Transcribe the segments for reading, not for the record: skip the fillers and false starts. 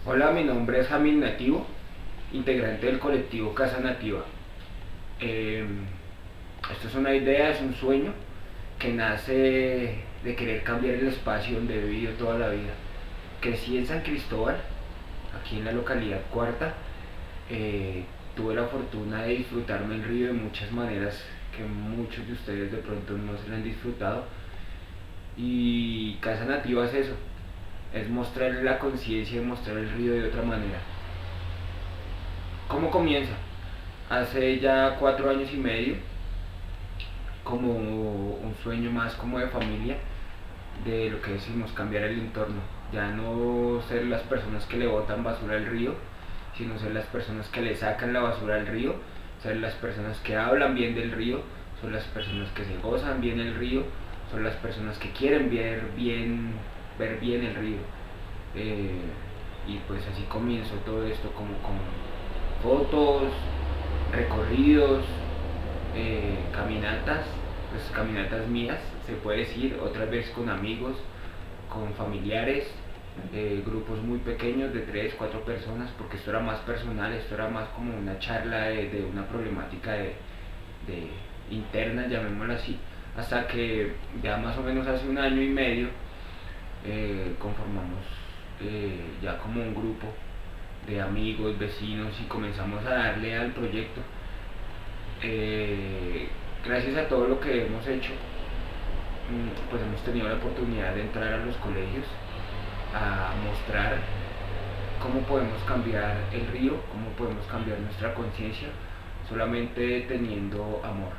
Hola, mi nombre es Jamil Nativo, integrante del colectivo Casa Nativa. Eh, Esto es una idea, es un sueño que nace de querer cambiar el espacio donde he vivido toda la vida. Crecí en San Cristóbal, aquí en la localidad Cuarta. Eh, Tuve la fortuna de disfrutarme el río de muchas maneras que muchos de ustedes de pronto no se lo han disfrutado. Y Casa Nativa es eso, es mostrar la conciencia y mostrar el río de otra manera. ¿Cómo comienza? Hace ya 4 años y medio, como un sueño más como de familia, de lo que decimos, cambiar el entorno. Ya no ser las personas que le botan basura al río, sino ser las personas que le sacan la basura al río, ser las personas que hablan bien del río, son las personas que se gozan bien el río, son las personas que quieren ver bien el río. Eh, y pues así comienzo todo esto como con fotos, recorridos, caminatas, pues caminatas mías, se puede decir, otras veces con amigos, con familiares, grupos muy pequeños de 3 4 personas, porque esto era más personal, esto era más como una charla de una problemática de interna, llamémoslo así, hasta que ya más o menos hace 1 año y medio conformamos ya como un grupo de amigos, vecinos y comenzamos a darle al proyecto. Eh, Gracias a todo lo que hemos hecho, pues hemos tenido la oportunidad de entrar a los colegios a mostrar cómo podemos cambiar el río, cómo podemos cambiar nuestra conciencia solamente teniendo amor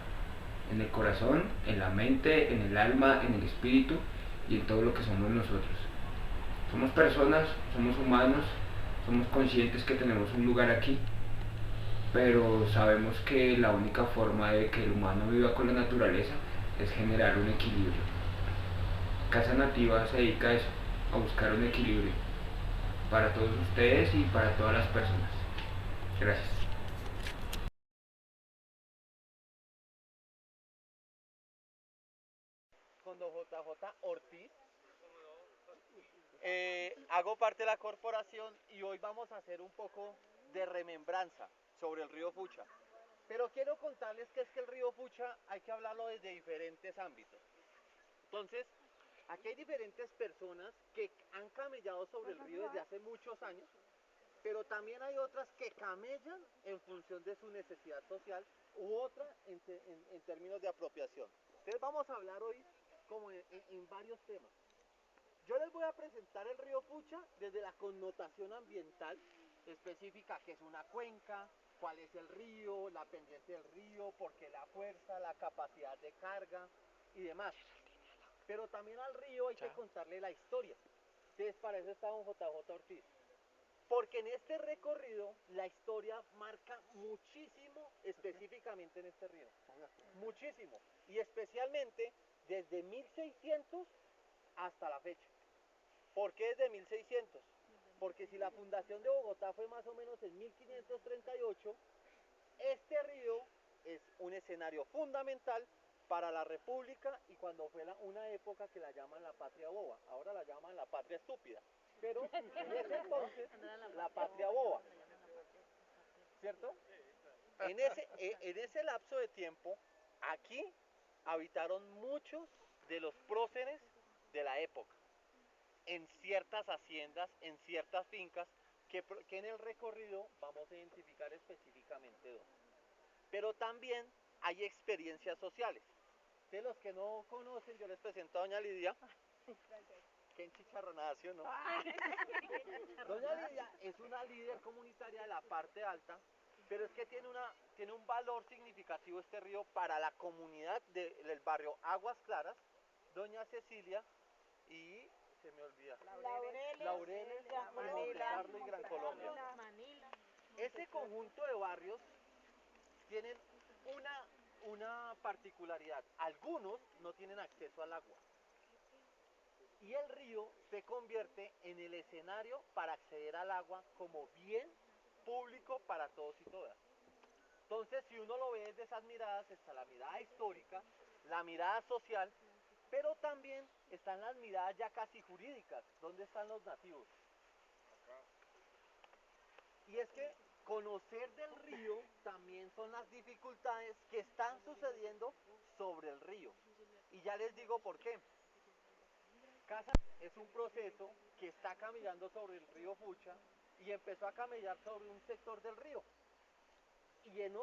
en el corazón, en la mente, en el alma, en el espíritu y en todo lo que somos nosotros. Somos personas, somos humanos, somos conscientes que tenemos un lugar aquí, pero sabemos que la única forma de que el humano viva con la naturaleza es generar un equilibrio. Casa Nativa se dedica a eso, a buscar un equilibrio para todos ustedes y para todas las personas. Gracias. Con don JJ Ortiz. Hago parte de la corporación y hoy vamos a hacer un poco de remembranza sobre el río Fucha. Pero quiero contarles que es que el río Fucha hay que hablarlo desde diferentes ámbitos. Entonces, aquí hay diferentes personas que han camellado sobre el río desde hace muchos años, pero también hay otras que camellan en función de su necesidad social u otra en términos de apropiación. Entonces vamos a hablar hoy como en varios temas. Yo les voy a presentar el río Pucha desde la connotación ambiental específica, que es una cuenca, cuál es el río, la pendiente del río, por qué la fuerza, la capacidad de carga y demás. Pero también al río hay que contarle la historia. Entonces para eso está don JJ Ortiz. Porque en este recorrido la historia marca muchísimo específicamente en este río. Muchísimo. Y especialmente desde 1600 hasta la fecha. ¿Por qué desde 1600? Porque si la fundación de Bogotá fue más o menos en 1538, este río es un escenario fundamental para la República y cuando fue una época que la llaman la patria boba, ahora la llaman la patria estúpida, pero en ese entonces la patria boba, ¿cierto? En ese lapso de tiempo, aquí habitaron muchos de los próceres de la época, en ciertas haciendas, en ciertas fincas, que en el recorrido vamos a identificar específicamente dos. Pero también hay experiencias sociales. De los que no conocen, yo les presento a doña Lidia. Qué enchicharronada, ¿sí o no? Doña Lidia es una líder comunitaria de la parte alta, pero es que tiene un valor significativo este río para la comunidad del barrio Aguas Claras, doña Cecilia y se me olvida. Laureles, Monte Carlo y Gran Colombia. Ese conjunto de barrios tienen una particularidad. Algunos no tienen acceso al agua. Y el río se convierte en el escenario para acceder al agua como bien público para todos y todas. Entonces, si uno lo ve desde esas miradas, está la mirada histórica, la mirada social, pero también están las miradas ya casi jurídicas. ¿Dónde están los nativos? Y es que conocer del río también son las dificultades que están sucediendo sobre el río. Y ya les digo por qué. Casa es un proceso que está caminando sobre el río Fucha y empezó a caminar sobre un sector del río. Y en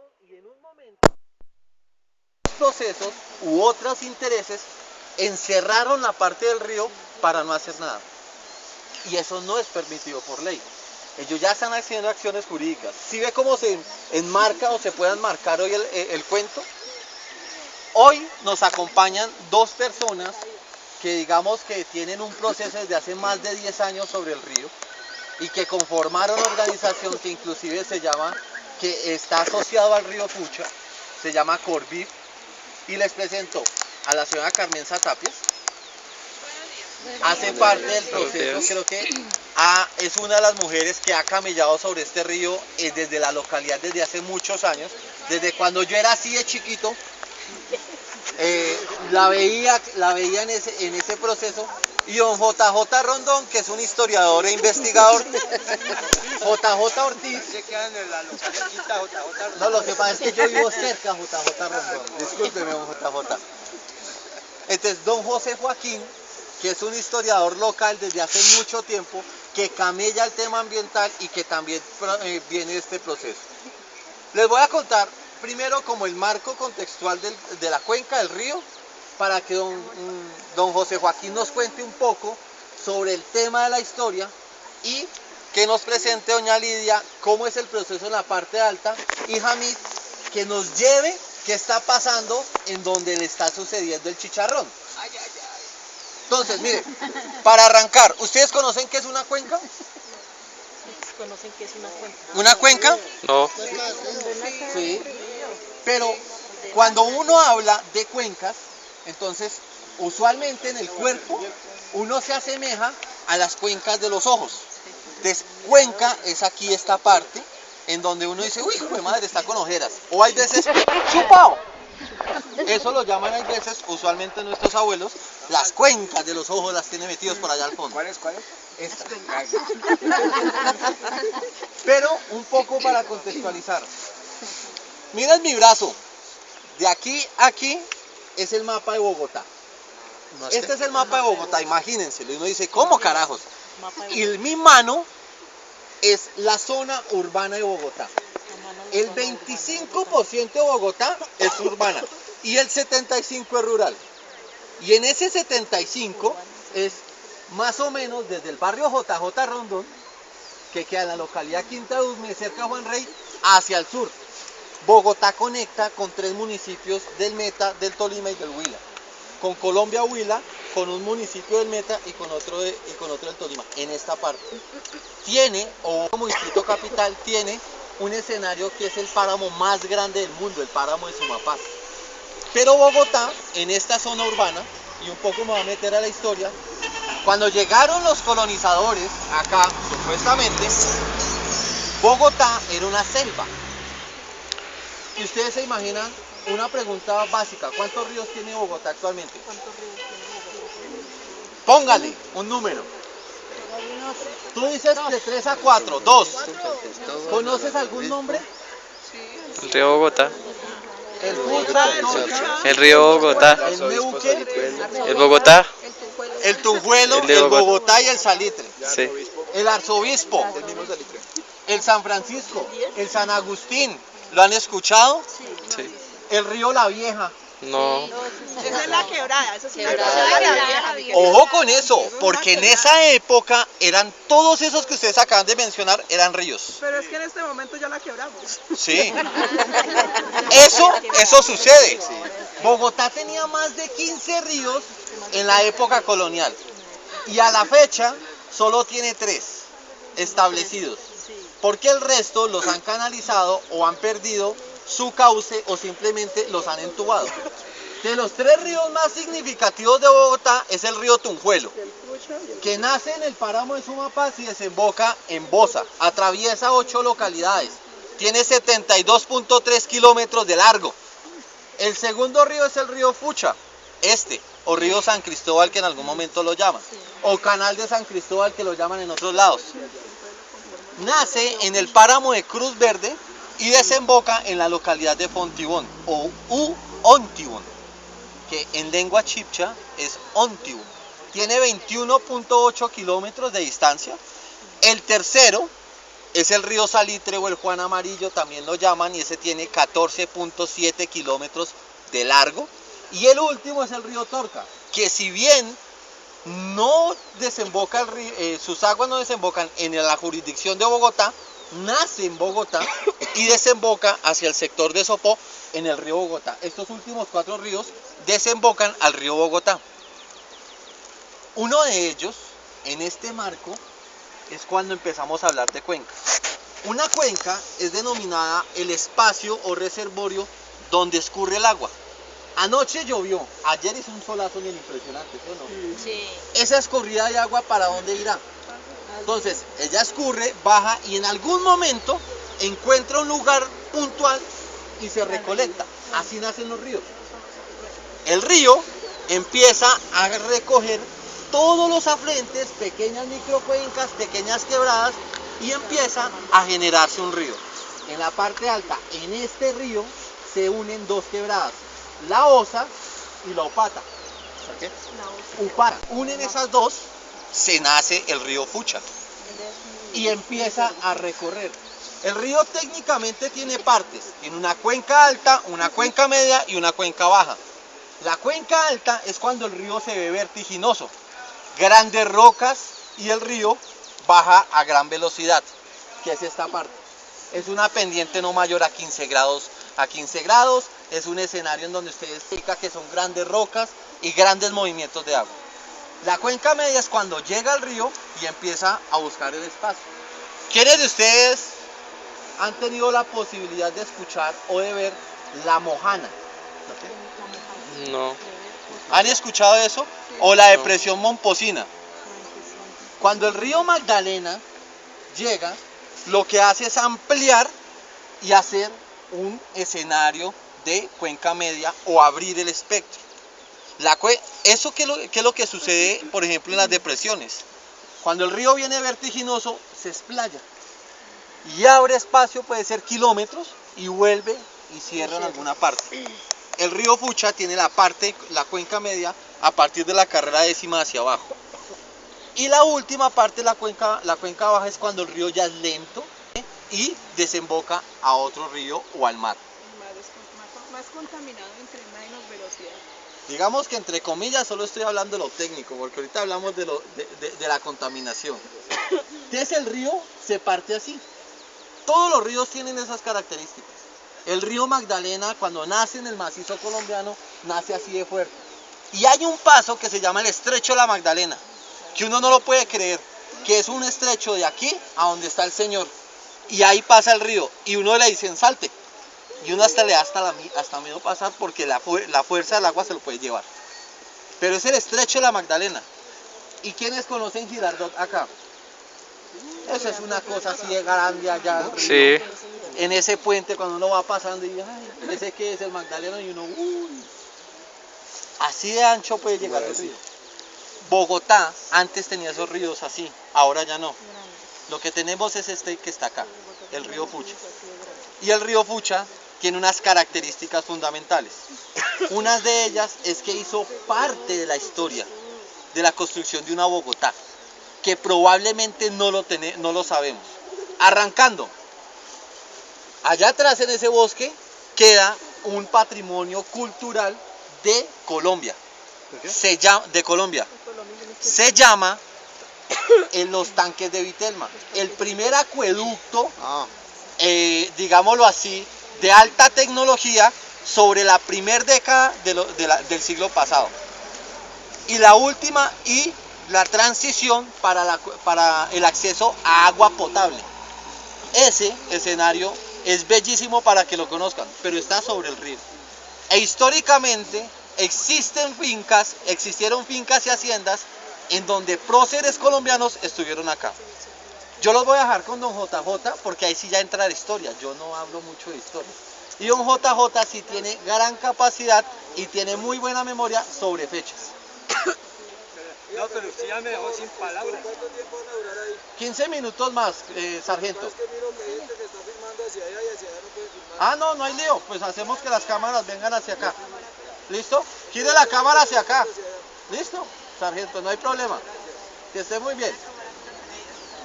un momento, procesos u otros intereses encerraron la parte del río para no hacer nada. Y eso no es permitido por ley. Ellos ya están haciendo acciones jurídicas. ¿Sí ve cómo se enmarca o se puede enmarcar hoy el cuento? Hoy nos acompañan dos personas que digamos que tienen un proceso desde hace más de 10 años sobre el río y que conformaron una organización que inclusive se llama, que está asociado al río Fucha, se llama Corvif, y les presento a la señora Carmen Tapias. Hace parte del proceso, creo que es una de las mujeres que ha camellado sobre este río desde la localidad desde hace muchos años, desde cuando yo era así de chiquito. La veía en ese proceso, y don JJ Rondón, que es un historiador e investigador. JJ Ortiz. Se queda en la localidad quinta JJ Rondón. No, lo que pasa es que yo vivo cerca a JJ Rondón. Discúlpeme, don JJ. Entonces, don José Joaquín, que es un historiador local desde hace mucho tiempo, que camella el tema ambiental y que también viene este proceso. Les voy a contar primero como el marco contextual de la cuenca del río, para que don José Joaquín nos cuente un poco sobre el tema de la historia y que nos presente doña Lidia cómo es el proceso en la parte alta, y Hamid que nos lleve qué está pasando en donde le está sucediendo el chicharrón. Entonces, miren, para arrancar, ¿ustedes conocen qué es una cuenca? ¿Conocen qué es una cuenca? ¿Una cuenca? No. Sí. Pero cuando uno habla de cuencas, entonces usualmente en el cuerpo uno se asemeja a las cuencas de los ojos. Entonces, cuenca es aquí esta parte en donde uno dice, uy, hijo de madre, está con ojeras. O hay veces, chupao. Eso lo llaman, hay veces, usualmente nuestros abuelos, las cuencas de los ojos las tienen metidos por allá al fondo. ¿Cuáles? Esta. Pero un poco para contextualizar. Miren mi brazo. De aquí a aquí es el mapa de Bogotá. Este es el mapa de Bogotá, imagínenselo. Y uno dice, ¿cómo carajos? Y mi mano es la zona urbana de Bogotá. El 25% de Bogotá es urbana y el 75% es rural. Y en ese 75% es más o menos desde el barrio JJ Rondón, que queda en la localidad Quinta de Usme, cerca de Juan Rey, hacia el sur. Bogotá conecta con 3 municipios del Meta, del Tolima y del Huila. Con Colombia Huila, con un municipio del Meta y con otro del Tolima, en esta parte. Tiene, o como distrito capital, tiene un escenario que es el páramo más grande del mundo, el páramo de Sumapaz. Pero Bogotá, en esta zona urbana, y un poco me voy a meter a la historia, cuando llegaron los colonizadores acá, supuestamente, Bogotá era una selva. Y ustedes se imaginan una pregunta básica, ¿cuántos ríos tiene Bogotá actualmente? ¿Cuántos ríos tiene Bogotá? Póngale un número. Tú dices de 3 a 4, 2. ¿Conoces algún nombre? El río Bogotá. El Fucha, el Tocha, El río Bogotá. el Neuquén, El Bogotá. el Tunjuelo, El de el Bogotá. Bogotá y el Salitre. Sí. El Arzobispo, el San Francisco, el San Agustín. ¿Lo han escuchado? Sí. El río La Vieja. No. Esa es la quebrada, eso sí es Quebrada. Ojo con eso, porque en esa época eran todos esos que ustedes acaban de mencionar, eran ríos. Pero es que en este momento ya la quebramos. Sí. Eso sucede. Bogotá tenía más de 15 ríos en la época colonial. Y a la fecha solo tiene 3 establecidos. Porque el resto los han canalizado o han perdido su cauce o simplemente los han entubado. De los 3 ríos más significativos de Bogotá es el río Tunjuelo, que nace en el páramo de Sumapaz y desemboca en Bosa. Atraviesa 8 localidades. Tiene 72.3 kilómetros de largo. El segundo río es el río Fucha, o río San Cristóbal, que en algún momento lo llaman, o canal de San Cristóbal, que lo llaman en otros lados. nace en el páramo de Cruz Verde y desemboca en la localidad de Fontibón o Ontibón, que en lengua chipcha es Ontibón. Tiene 21.8 kilómetros de distancia. El tercero es el río Salitre o el Juan Amarillo, también lo llaman, y ese tiene 14.7 kilómetros de largo. Y el último es el río Torca, que si bien no desemboca el río, sus aguas no desembocan en la jurisdicción de Bogotá, nace en Bogotá y desemboca hacia el sector de Sopó en el río Bogotá. Estos últimos 4 ríos desembocan al río Bogotá. Uno de ellos, en este marco, es cuando empezamos a hablar de cuencas. Una cuenca es denominada el espacio o reservorio donde escurre el agua. Anoche llovió, ayer hizo un solazo bien impresionante, ¿sí o no? Sí. Esa escurrida de agua, ¿para dónde irá? Entonces, ella escurre, baja y en algún momento encuentra un lugar puntual y se recolecta. Así nacen los ríos. El río empieza a recoger todos los afluentes, pequeñas microcuencas, pequeñas quebradas, y empieza a generarse un río. En la parte alta, en este río, se unen 2 quebradas, la Osa y la Upata. ¿Okay? Upata. Unen esas 2, se nace el río Fucha y empieza a recorrer. El río técnicamente tiene partes, tiene una cuenca alta, una cuenca media y una cuenca baja. La cuenca alta es cuando el río se ve vertiginoso, grandes rocas, y el río baja a gran velocidad, que es esta parte. Es una pendiente no mayor a 15 grados. Es un escenario en donde ustedes fijan que son grandes rocas y grandes movimientos de agua. La cuenca media es cuando llega al río y empieza a buscar el espacio. ¿Quiénes de ustedes han tenido la posibilidad de escuchar o de ver la Mojana? No. ¿Han escuchado eso? O la depresión Momposina. Cuando el río Magdalena llega, lo que hace es ampliar y hacer un escenario de cuenca media o abrir el espectro. Eso ¿qué es lo que sucede, por ejemplo, en las depresiones? Cuando el río viene vertiginoso, se explaya y abre espacio, puede ser kilómetros, y vuelve y cierra en alguna parte. El río Fucha tiene la cuenca media a partir de la carrera 10ª hacia abajo. Y la última parte de la cuenca baja es cuando el río ya es lento y desemboca a otro río o al mar. Más contaminado entre menos velocidad. Digamos que entre comillas solo estoy hablando de lo técnico, porque ahorita hablamos de la contaminación. Entonces el río se parte así. Todos los ríos tienen esas características. El río Magdalena, cuando nace en el macizo colombiano, nace así de fuerte. Y hay un paso que se llama el Estrecho de la Magdalena, que uno no lo puede creer, que es un estrecho de aquí a donde está el Señor. Y ahí pasa el río, y uno le dicen salte. Y uno hasta le da hasta miedo pasar, porque la fuerza del agua se lo puede llevar. Pero es el Estrecho de la Magdalena. ¿Y quiénes conocen Girardot acá? Eso es una cosa así de grande allá. Sí. En ese puente, cuando uno va pasando y ay, ese que es el Magdalena, y uno, uy, así de ancho puede llegar el río. Bogotá antes tenía esos ríos así, ahora ya no. Lo que tenemos es este que está acá, el río Fucha. Y el río Fucha tiene unas características fundamentales. Una de ellas es que hizo parte de la historia de la construcción de una Bogotá, que probablemente no lo sabemos. Arrancando, allá atrás en ese bosque queda un patrimonio cultural de Colombia. Se llama los tanques de Vitelma. El primer acueducto, digámoslo así, de alta tecnología sobre la primera década del siglo pasado. Y la última y la transición para el acceso a agua potable. Ese escenario es bellísimo para que lo conozcan, pero está sobre el río. E históricamente existieron fincas y haciendas en donde próceres colombianos estuvieron acá. Yo los voy a dejar con don JJ porque ahí sí ya entra la historia. Yo no hablo mucho de historia. Y don JJ sí tiene gran capacidad y tiene muy buena memoria sobre fechas. No, pero usted ya me dejó sin palabras. 15 minutos más, sargento. Ah, no, no hay lío. Pues hacemos que las cámaras vengan hacia acá. ¿Listo? Gire la cámara hacia acá. ¿Listo? Sargento, no hay problema. Que esté muy bien.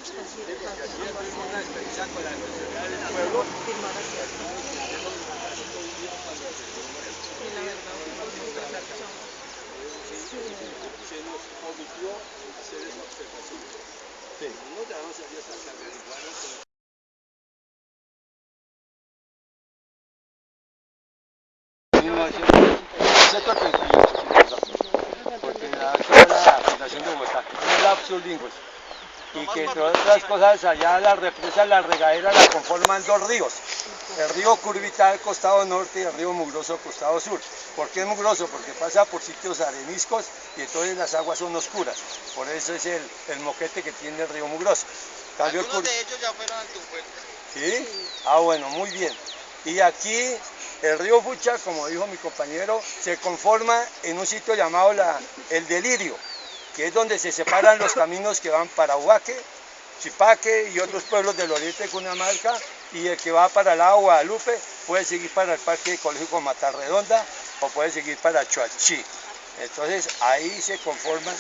Una experiencia con la sociedad del pueblo. Se nos omitió hacer esa observación. Sí. No dejamos a Dios hasta averiguar. Porque la Fundación de Bogotá es Lapsus Linguis, y que entre otras cosas allá la represa, la regadera la conforman dos ríos, el río Curvita al costado norte y el río Mugroso al costado sur. ¿Por qué es mugroso? Porque pasa por sitios areniscos y entonces las aguas son oscuras, por eso es el moquete que tiene el río Mugroso. Algunos de ellos ya fueron al Tumpuel. ¿Sí? Ah, bueno, muy bien. Y aquí el río Fucha, como dijo mi compañero, se conforma en un sitio llamado El Delirio, que es donde se separan los caminos que van para Huaque, Chipaque y otros pueblos del oriente de Cundinamarca, y el que va para el lago Guadalupe puede seguir para el Parque Ecológico Matarredonda o puede seguir para Chuachí. Entonces ahí se conforma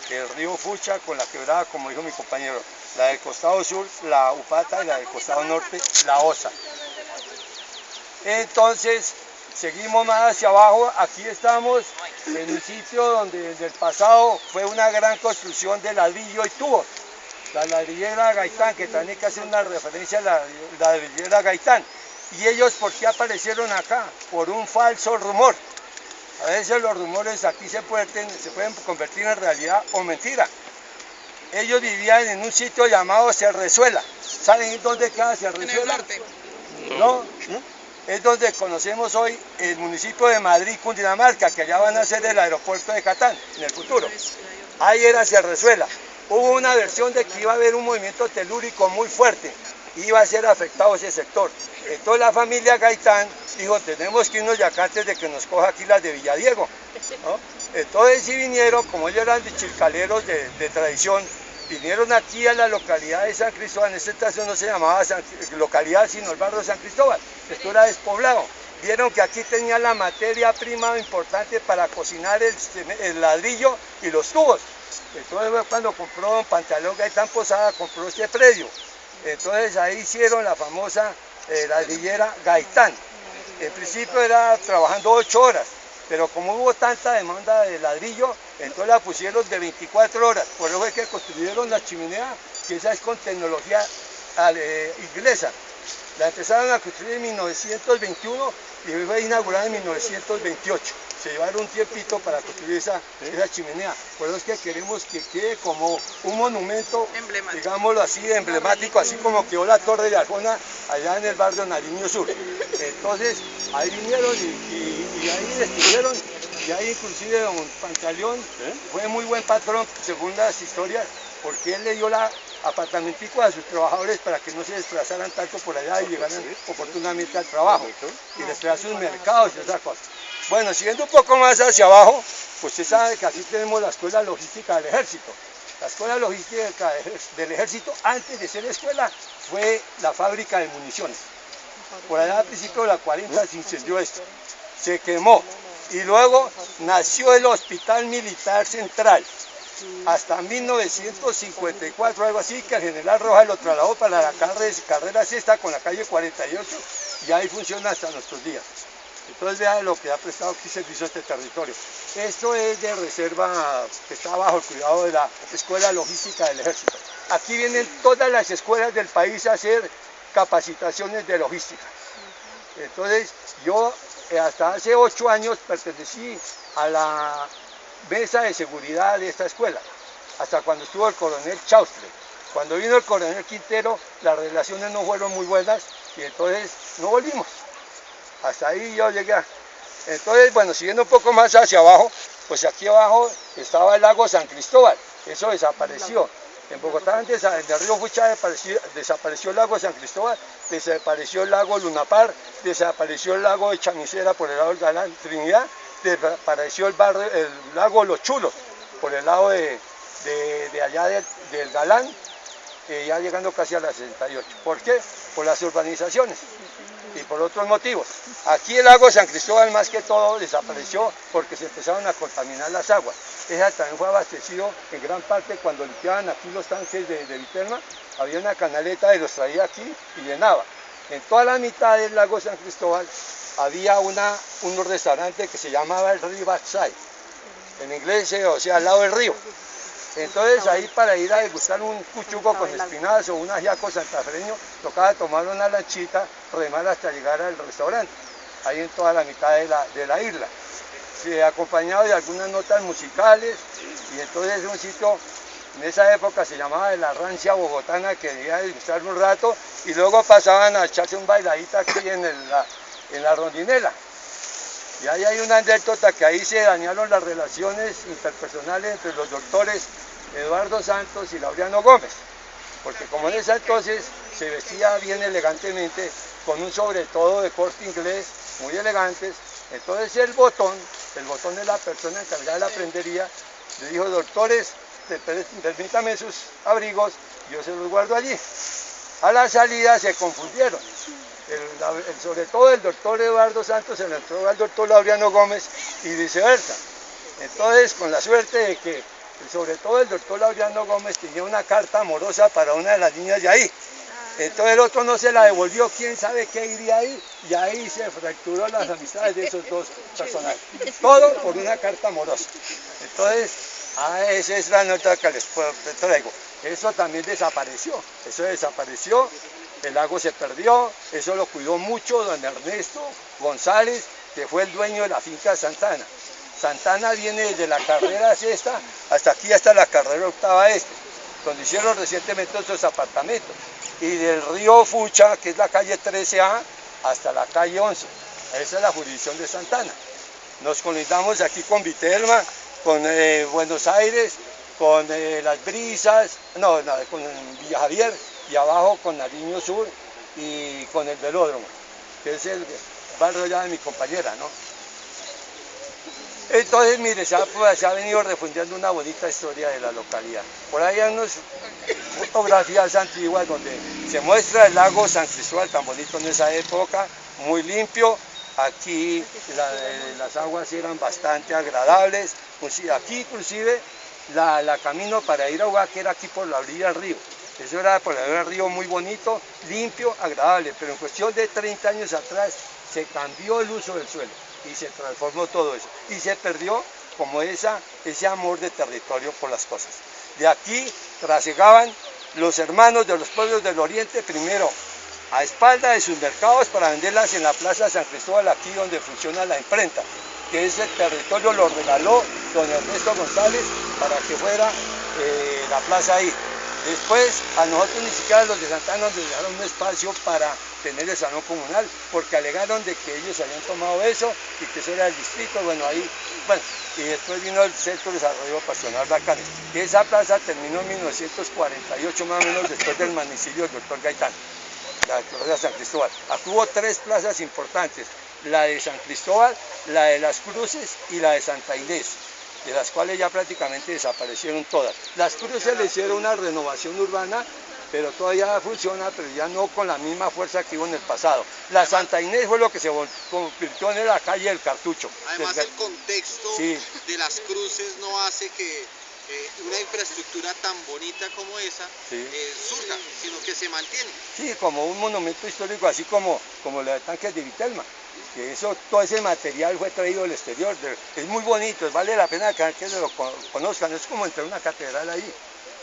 el río Fucha con la quebrada, como dijo mi compañero, la del costado sur, la Upata, y la del costado norte, la Osa. Entonces, seguimos más hacia abajo, aquí estamos en un sitio donde desde el pasado fue una gran construcción de ladrillo y tubos. La ladrillera Gaitán, que también hay que hacer una referencia a la ladrillera Gaitán. ¿Y ellos por qué aparecieron acá? Por un falso rumor. A veces los rumores aquí se pueden convertir en realidad o mentira. Ellos vivían en un sitio llamado Cerrezuela. ¿Saben dónde queda Cerrezuela? En el norte. ¿No? Es donde conocemos hoy el municipio de Madrid, Cundinamarca, que allá van a ser el aeropuerto de Catán en el futuro. Ahí era Cerrezuela. Hubo una versión de que iba a haber un movimiento telúrico muy fuerte, iba a ser afectado ese sector. Entonces la familia Gaitán dijo, tenemos que irnos de acá antes de que nos coja aquí las de Villadiego, ¿no? Entonces sí vinieron, como ellos eran de chilcaleros de tradición, vinieron aquí a la localidad de San Cristóbal. En esta estación no se llamaba localidad, sino el barrio de San Cristóbal. Esto era despoblado. Vieron que aquí tenía la materia prima importante para cocinar el ladrillo y los tubos. Entonces cuando compró don Pantaleón Gaitán Posada, compró este predio. Entonces ahí hicieron la famosa ladrillera Gaitán. En principio era trabajando 8 horas. Pero como hubo tanta demanda de ladrillo, entonces la pusieron de 24 horas. Por eso es que construyeron la chimenea, que esa es con tecnología inglesa. La empezaron a construir en 1921 y fue inaugurada en 1928. Se llevaron un tiempito para construir esa chimenea. Por eso es que queremos que quede como un monumento, digámoslo así, emblemático, así como quedó la Torre de Arjona allá en el barrio Nariño Sur. Entonces, ahí vinieron y ahí estuvieron, y ahí inclusive don Pantaleón fue muy buen patrón, según las historias, porque él le dio la apartamentico a sus trabajadores para que no se desplazaran tanto por allá y llegaran oportunamente al trabajo, y les traía sus mercados y esas cosas. Bueno, siguiendo un poco más hacia abajo, pues usted sabe que aquí tenemos la Escuela Logística del Ejército. La Escuela Logística del Ejército, antes de ser escuela, fue la fábrica de municiones. Por allá al principio de la 40 se incendió esto, se quemó, y luego nació el Hospital Militar Central. Hasta 1954, algo así, que el general Rojas lo trasladó para la carrera sexta con la calle 48, y ahí funciona hasta nuestros días. Entonces vean lo que ha prestado aquí servicio a este territorio. Esto es de reserva que está bajo el cuidado de la Escuela Logística del Ejército. Aquí vienen todas las escuelas del país a hacer capacitaciones de logística. Entonces yo hasta hace 8 años pertenecí a la mesa de seguridad de esta escuela, hasta cuando estuvo el coronel Chaustre. Cuando vino el coronel Quintero, las relaciones no fueron muy buenas y entonces no volvimos. Hasta ahí yo llegué. Entonces, bueno, siguiendo un poco más hacia abajo, pues aquí abajo estaba el lago San Cristóbal. Eso desapareció. En Bogotá, antes del río Fucha, desapareció el lago San Cristóbal, desapareció el lago Lunapar, desapareció el lago de Chamisera por el lado del Galán Trinidad, desapareció el lago Los Chulos por el lado de de allá del Galán, ya llegando casi a la 68. ¿Por qué? Por las urbanizaciones y por otros motivos. Aquí el lago San Cristóbal más que todo desapareció porque se empezaron a contaminar las aguas. Esa también fue abastecido en gran parte cuando limpiaban aquí los tanques de Viterma, había una canaleta y los traía aquí y llenaba. En toda la mitad del lago San Cristóbal había un restaurante que se llamaba el Riverside, en inglés, o sea, al lado del río. Entonces ahí para ir a degustar un cuchuco con espinazo o un ajiaco santafreño, tocaba tomar una lanchita, remar hasta llegar al restaurante, ahí en toda la mitad de la isla. Acompañado de algunas notas musicales, y entonces un sitio, en esa época se llamaba de la rancia bogotana, que debía degustar un rato, y luego pasaban a echarse un bailadito aquí en la rondinela. Y ahí hay una anécdota que ahí se dañaron las relaciones interpersonales entre los doctores Eduardo Santos y Laureano Gómez, porque como en ese entonces se vestía bien elegantemente, con un sobre todo de corte inglés, muy elegantes, entonces el botón de la persona encargada de la prendería, le dijo: doctores, permítame sus abrigos, yo se los guardo allí. A la salida se confundieron. Sobre todo el doctor Eduardo Santos se lo entregó al doctor Laureano Gómez y viceversa. Entonces, con la suerte de que sobre todo el doctor Laureano Gómez tenía una carta amorosa para una de las niñas de ahí. Entonces el otro no se la devolvió, quién sabe qué iría ahí, y ahí se fracturó las amistades de esos dos personajes. Todo por una carta amorosa. Entonces, esa es la nota que les traigo. Eso también desapareció, el lago se perdió, eso lo cuidó mucho don Ernesto González, que fue el dueño de la finca Santana. Santana viene desde la carrera sexta hasta aquí, hasta la carrera octava este, donde hicieron recientemente estos apartamentos. Y del río Fucha, que es la calle 13A, hasta la calle 11. Esa es la jurisdicción de Santana. Nos colindamos aquí con Viterma, con Buenos Aires, con Las Brisas, con Villa Javier, y abajo con Nariño Sur y con el Velódromo, que es el barrio ya de mi compañera, ¿no? Entonces, mire, se ha venido refundiendo una bonita historia de la localidad. Por ahí hay unas fotografías antiguas donde se muestra el lago San Cristóbal tan bonito en esa época, muy limpio. Aquí las aguas eran bastante agradables. Aquí inclusive la camino para ir a Ubaque era aquí por la orilla del río. Eso era por la orilla del río, muy bonito, limpio, agradable, pero en cuestión de 30 años atrás se cambió el uso del suelo y se transformó todo eso. Y se perdió como ese amor de territorio por las cosas. De aquí trasegaban los hermanos de los pueblos del oriente, primero a espalda de sus mercados para venderlas en la Plaza San Cristóbal, aquí donde funciona la imprenta, que ese territorio lo regaló don Ernesto González para que fuera la plaza ahí. Después a nosotros ni siquiera los de Santana nos dejaron un espacio para tener el salón comunal, porque alegaron de que ellos habían tomado eso y que eso era el distrito, y después vino el Centro de Desarrollo Pastoral Bacanes. Esa plaza terminó en 1948, más o menos después del magnicidio del doctor Gaitán, la de San Cristóbal. Aquí hubo 3 plazas importantes, la de San Cristóbal, la de Las Cruces y la de Santa Inés, de las cuales ya prácticamente desaparecieron todas. Las Cruces le hicieron una renovación urbana, pero todavía funciona, pero ya no con la misma fuerza que hubo en el pasado. La Santa Inés fue lo que se convirtió en la calle del Cartucho. Además el contexto sí. de Las Cruces no hace que una infraestructura tan bonita como esa sí. Surja, sino que se mantiene. Sí, como un monumento histórico, así como la de tanques de Viterma. Que todo ese material fue traído del exterior, es muy bonito, vale la pena que lo conozcan, es como entrar a una catedral ahí.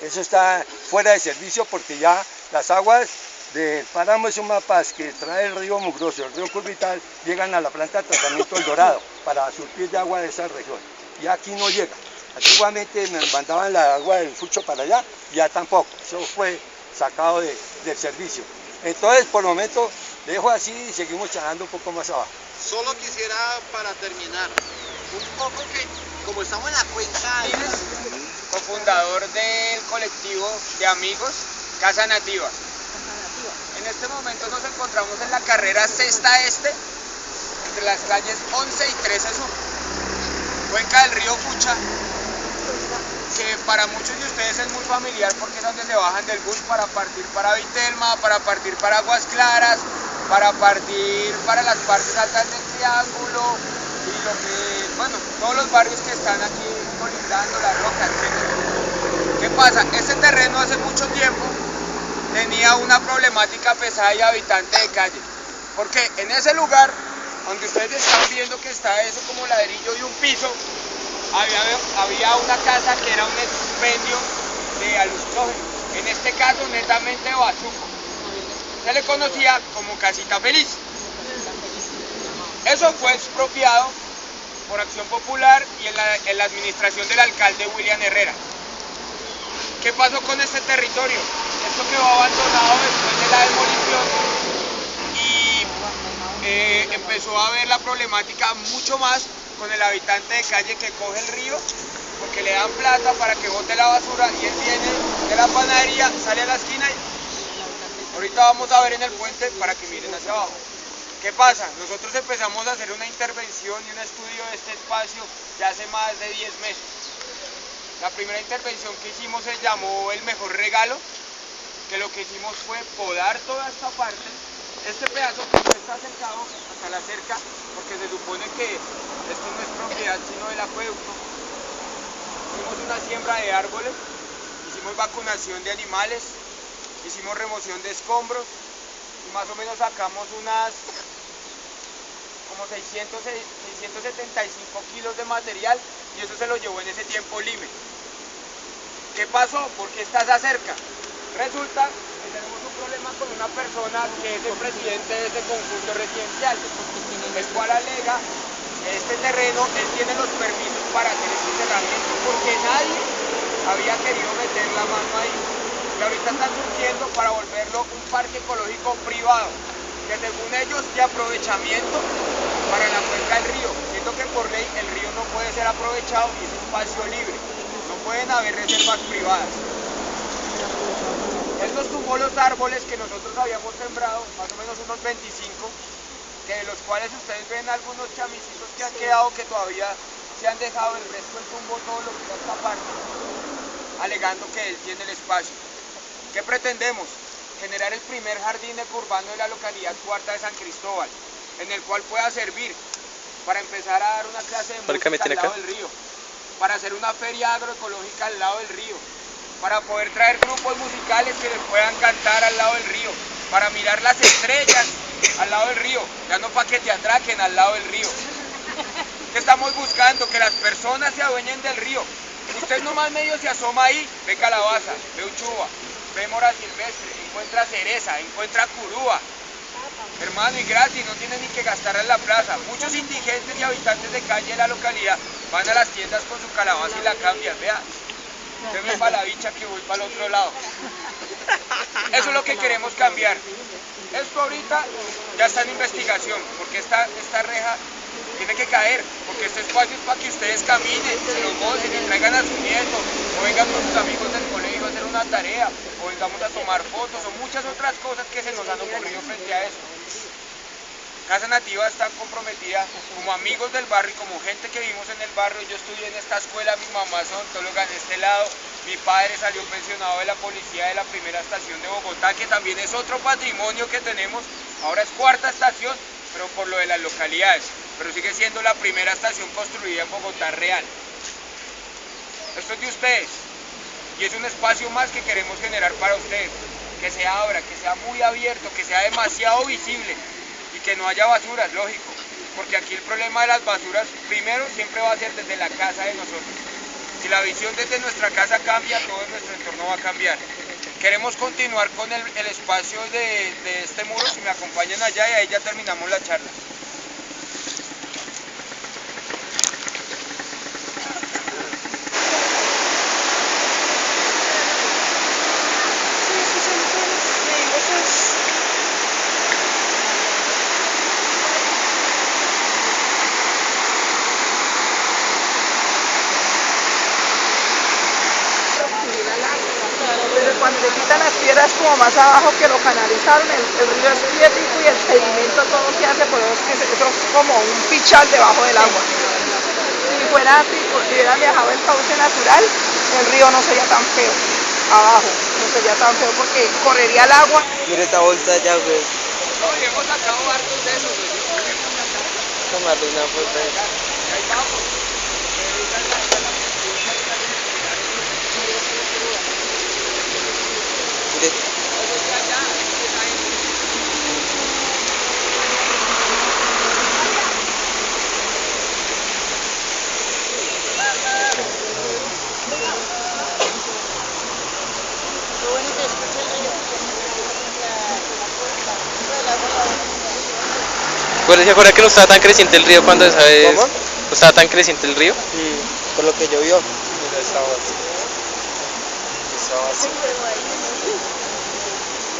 Eso está fuera de servicio porque ya las aguas del páramo de Sumapaz, que trae el río Mugroso, el río Curvital, llegan a la planta de tratamiento El Dorado para surtir de agua de esa región. Y aquí no llega. Antiguamente me mandaban la agua del Fucho para allá, ya tampoco, eso fue sacado del servicio. Entonces, por el momento, dejo así y seguimos charlando un poco más abajo. Solo quisiera, para terminar, un poco que, como estamos en la cuenca, cofundador del colectivo de amigos Casa Nativa. En este momento nos encontramos en la carrera sexta este, entre las calles 11 y 13 sur, cuenca del río Fucha, que para muchos de ustedes es muy familiar porque es donde se bajan del bus para partir para Vitelma, para partir para Aguas Claras, para partir para las partes altas del Triángulo y lo que, bueno, todos los barrios que están aquí colindando, La Roca, etc. ¿Qué pasa? Este terreno hace mucho tiempo tenía una problemática pesada y habitante de calle, porque en ese lugar, donde ustedes están viendo que está eso como ladrillo y un piso, había una casa que era un expendio de alucinógenos, en este caso netamente bazuco. Se le conocía como Casita Feliz. Eso fue expropiado por Acción Popular y en la administración del alcalde William Herrera. ¿Qué pasó con este territorio? Esto quedó abandonado después de la demolición y empezó a haber la problemática mucho más con el habitante de calle que coge el río porque le dan plata para que bote la basura y él viene de la panadería, sale a la esquina y ahorita vamos a ver en el puente para que miren hacia abajo. ¿Qué pasa? Nosotros empezamos a hacer una intervención y un estudio de este espacio ya hace más de 10 meses. La primera intervención que hicimos se llamó El Mejor Regalo, que lo que hicimos fue podar toda esta parte, este pedazo que está acercado hasta la cerca, porque se supone que esto no es propiedad sino del acueducto. Hicimos una siembra de árboles, hicimos vacunación de animales, hicimos remoción de escombros y más o menos sacamos unas como 675 kilos de material y eso se lo llevó en ese tiempo Lime. ¿Qué pasó? ¿Por qué estás cerca? Resulta que tenemos un problema con una persona que es el presidente de este conjunto residencial, el cual alega que este terreno, él tiene los permisos para hacer este enterramiento porque nadie había querido meter la mano ahí. Y ahorita están surgiendo para volverlo un parque ecológico privado, que según ellos de aprovechamiento para la cuenca del río, siendo que por ley el río no puede ser aprovechado y es espacio libre, no pueden haber reservas privadas. Él nos tumbó los árboles que nosotros habíamos sembrado, más o menos unos 25, que de los cuales ustedes ven algunos chamicitos que han quedado que todavía se han dejado, el resto él tumbó todo lo que era esta parte, alegando que él tiene el espacio. ¿Qué pretendemos? Generar el primer jardín ecurbano de la localidad cuarta de San Cristóbal, en el cual pueda servir para empezar a dar una clase de música al lado del río, para hacer una feria agroecológica al lado del río, para poder traer grupos musicales que les puedan cantar al lado del río, para mirar las estrellas al lado del río, ya no para que te atraquen al lado del río. ¿Qué estamos buscando? Que las personas se adueñen del río. Usted nomás medio se asoma ahí, ve calabaza, ve uchuva, ve mora silvestre, encuentra cereza, encuentra curúa. Hermano, y gratis, no tiene ni que gastar en la plaza. Muchos indigentes y habitantes de calle de la localidad van a las tiendas con su calabaza y la cambian, vea. Usted ve para la bicha que voy para el otro lado. Eso es lo que queremos cambiar. Esto ahorita ya está en investigación, porque esta reja tiene que caer, porque este espacio es para que ustedes caminen, se lo gocen y traigan a sus nietos, o vengan con sus amigos del colegio a hacer una tarea, o vengamos a tomar fotos, o muchas otras cosas que se nos han ocurrido frente a esto. Casa Nativa está comprometida como amigos del barrio y como gente que vivimos en el barrio. Yo estudié en esta escuela, mi mamá es odontóloga en este lado, mi padre salió pensionado de la policía de la primera estación de Bogotá, que también es otro patrimonio que tenemos, ahora es cuarta estación, pero por lo de las localidades, pero sigue siendo la primera estación construida en Bogotá real. Esto es de ustedes y es un espacio más que queremos generar para ustedes, que se abra, que sea muy abierto, que sea demasiado visible y que no haya basuras, lógico, porque aquí el problema de las basuras primero siempre va a ser desde la casa de nosotros. Si la visión desde nuestra casa cambia, todo nuestro entorno va a cambiar. Queremos continuar con el espacio de este muro, si me acompañan allá y ahí ya terminamos la charla. Cuando le quitan las piedras como más abajo que lo canalizaron, el río es piético y el sedimento todo se hace por eso es como un pichal debajo del agua. Si fuera así, si hubiera viajado el cauce natural, el río no sería tan feo, abajo, no sería tan feo porque correría el agua. Mire esta bolsa ya, güey. No, y hemos sacado hartos de esos, güey. Tomarle una foto ahí. Ahí vamos. Mire. ¿Se acuerda que no estaba tan creciente el río cuando esa vez? ¿Cómo? ¿No estaba tan creciente el río? Por lo que llovió. Mira, estaba así. Estaba así.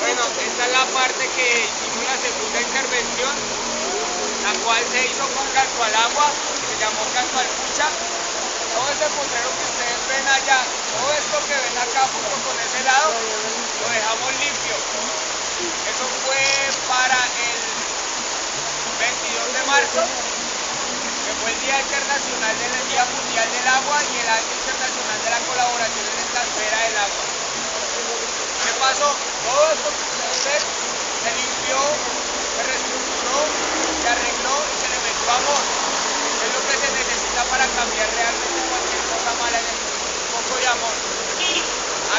Bueno, esta es la parte que hicimos la segunda intervención, la cual se hizo con Canto al Agua, se llamó Canto al Fucha. Todo ese potrero que ustedes ven allá, todo esto que ven acá junto con ese lado, lo dejamos limpio. Eso fue para el 22 de marzo, que fue el Día Internacional del Día Mundial del Agua y el Año Internacional de la Colaboración en la Esfera del Agua. ¿Qué pasó? Todo esto que ustedes ven se limpió, se reestructuró, se arregló y se le metió amor. Es lo que se necesita para cambiar realmente cualquier cosa mala en el mundo. Un poco de amor.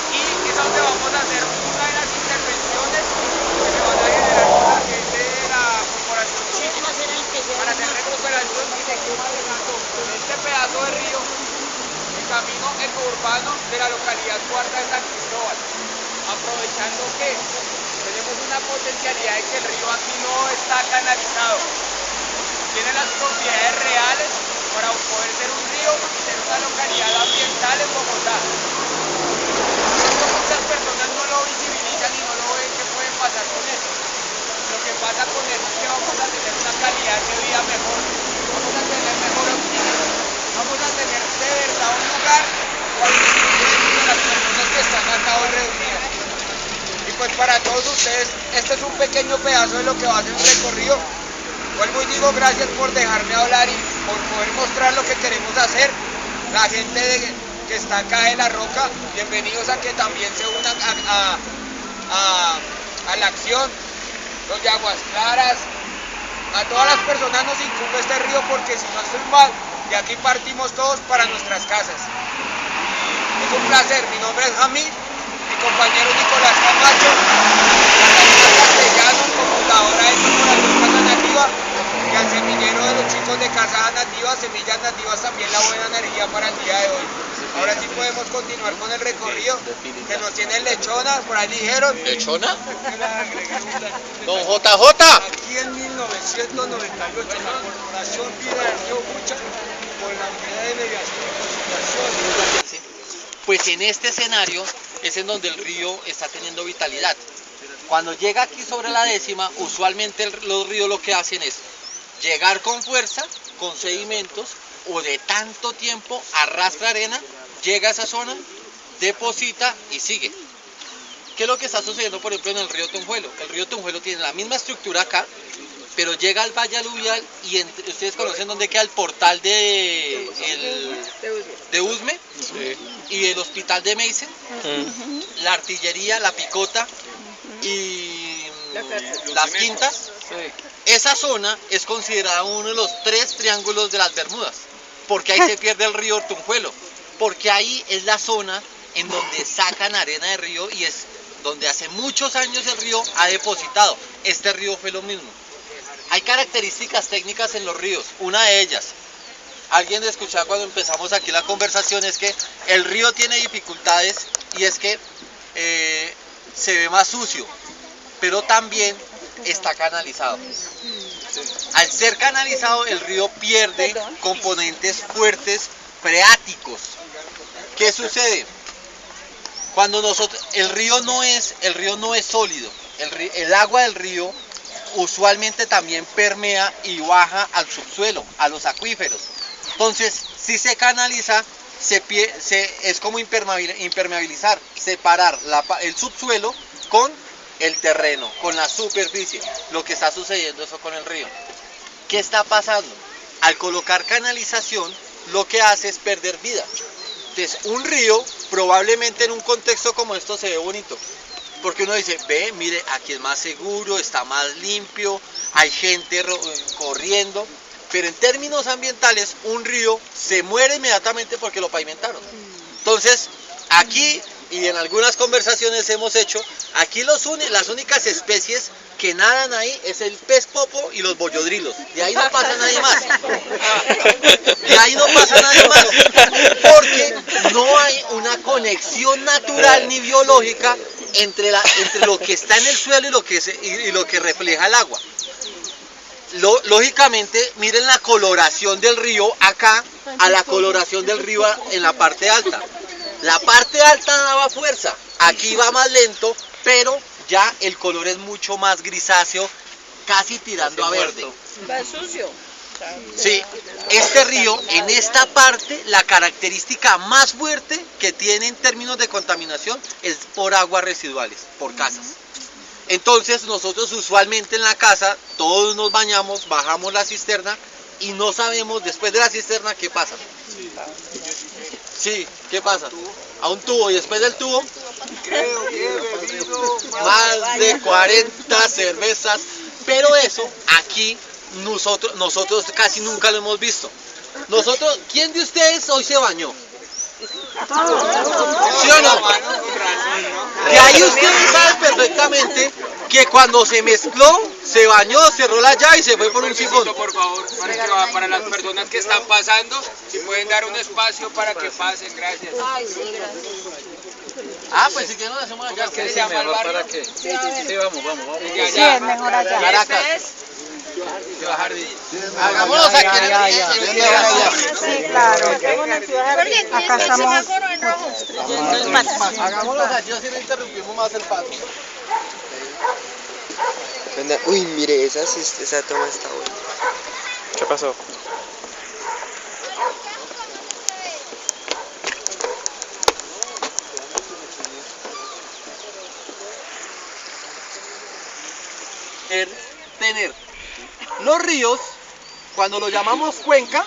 Aquí es donde vamos a hacer una de las intervenciones que se van a generar con la gente de la Corporación Chico para hacer recuperación y seguir manejando este pedazo de río, el camino ecourbano de la localidad cuarta de San Cristóbal, aprovechando que tenemos una potencialidad de que el río aquí no está canalizado, tiene las propiedades reales para poder ser un río y ser una localidad ambiental en Bogotá. Esto muchas personas no lo visibilizan y no lo ven qué puede pasar con eso. Lo que pasa con eso es que vamos a tener una calidad de vida mejor, vamos a tener mejor oxígeno, vamos a tener de verdad un lugar para de las personas que están acá hoy reunidas. Y pues para todos ustedes, este es un pequeño pedazo de lo que va a ser un recorrido. Vuelvo y digo gracias por dejarme hablar y por poder mostrar lo que queremos hacer. La gente que está acá de La Roca, bienvenidos a que también se unan a la acción. Los de Aguas Claras, a todas las personas nos incumbe este río porque si no estoy mal, de aquí partimos todos para nuestras casas. Es un placer, mi nombre es Jamil, mi compañero Nicolás Camacho, Catalina Castellano, cofundadora de Corporación Casa Nativa, y al semillero de los chicos de Casa Nativa, Semillas Nativas, también la buena energía para el día de hoy. Ahora sí podemos continuar con el recorrido que nos tiene Lechona, por ahí dijeron. ¿Lechona? Don JJ. Aquí en 1998 la Corporación Vida del Río Fucha, con la unidad de mediación y conciliación. Pues en este escenario es en donde el río está teniendo vitalidad. Cuando llega aquí sobre la décima, usualmente los ríos lo que hacen es llegar con fuerza, con sedimentos, o de tanto tiempo arrastra arena, llega a esa zona, deposita y sigue. ¿Qué es lo que está sucediendo, por ejemplo, en el río Tunjuelo? El río Tunjuelo tiene la misma estructura acá, pero llega al valle aluvial y ustedes conocen dónde queda el portal de Usme Sí. y el hospital de Meisen, la artillería, la picota y las quintas. Esa zona es considerada uno de los 3 triángulos de las Bermudas, porque ahí se pierde el río Tunjuelo, porque ahí es la zona en donde sacan arena de río y es donde hace muchos años el río ha depositado. Este río fue lo mismo. Hay características técnicas en los ríos, una de ellas, alguien escuchaba cuando empezamos aquí la conversación, es que el río tiene dificultades y es que se ve más sucio, pero también está canalizado. Al ser canalizado, el río pierde componentes fuertes freáticos. ¿Qué sucede? Cuando el río no es sólido, el agua del río usualmente también permea y baja al subsuelo, a los acuíferos. Entonces, si se canaliza, es como impermeabilizar, separar el subsuelo con el terreno, con la superficie. Lo que está sucediendo eso con el río. ¿Qué está pasando? Al colocar canalización, lo que hace es perder vida. Entonces, un río probablemente en un contexto como esto se ve bonito. Porque uno dice, ve, mire, aquí es más seguro, está más limpio, hay gente corriendo. Pero en términos ambientales, un río se muere inmediatamente porque lo pavimentaron. Entonces, aquí, y en algunas conversaciones hemos hecho, aquí las únicas especies que nadan ahí es el pez popo y los bollodrilos. De ahí no pasa nadie más. De ahí no pasa nadie más. Porque no hay una conexión natural ni biológica entre lo que está en el suelo y lo que refleja el agua. Lógicamente, miren la coloración del río acá a la coloración del río en la parte alta. La parte alta daba fuerza, aquí va más lento, pero ya el color es mucho más grisáceo, casi tirando a verde. Va sucio. Sí, este río, en esta parte, la característica más fuerte que tiene en términos de contaminación es por aguas residuales, por casas. Entonces nosotros usualmente en la casa, todos nos bañamos, bajamos la cisterna y no sabemos después de la cisterna qué pasa. Sí, ¿qué pasa? A un tubo y después del tubo, Creo que he bebido más de 40 cervezas, pero eso aquí nosotros casi nunca lo hemos visto. ¿Quién de ustedes hoy se bañó? ¿Sí o no? De ahí ustedes saben perfectamente que cuando se mezcló, se bañó, cerró la llave y se fue por un sifón. Por favor, para las personas que están pasando, si pueden dar un espacio para que pasen, gracias. Ay, sí, gracias. Ah, pues si quieren lo hacemos allá. ¿Qué se llama el barrio? ¿Para qué? Sí, vamos. Sí, es mejor allá. Caracas. Hagámoslo aquí en el Sí, claro. Acá estamos. Hagámoslo aquí, así no interrumpimos más el paso. Uy, mire, esa toma está buena. ¿Qué pasó? Tener. Los ríos, cuando lo llamamos cuenca,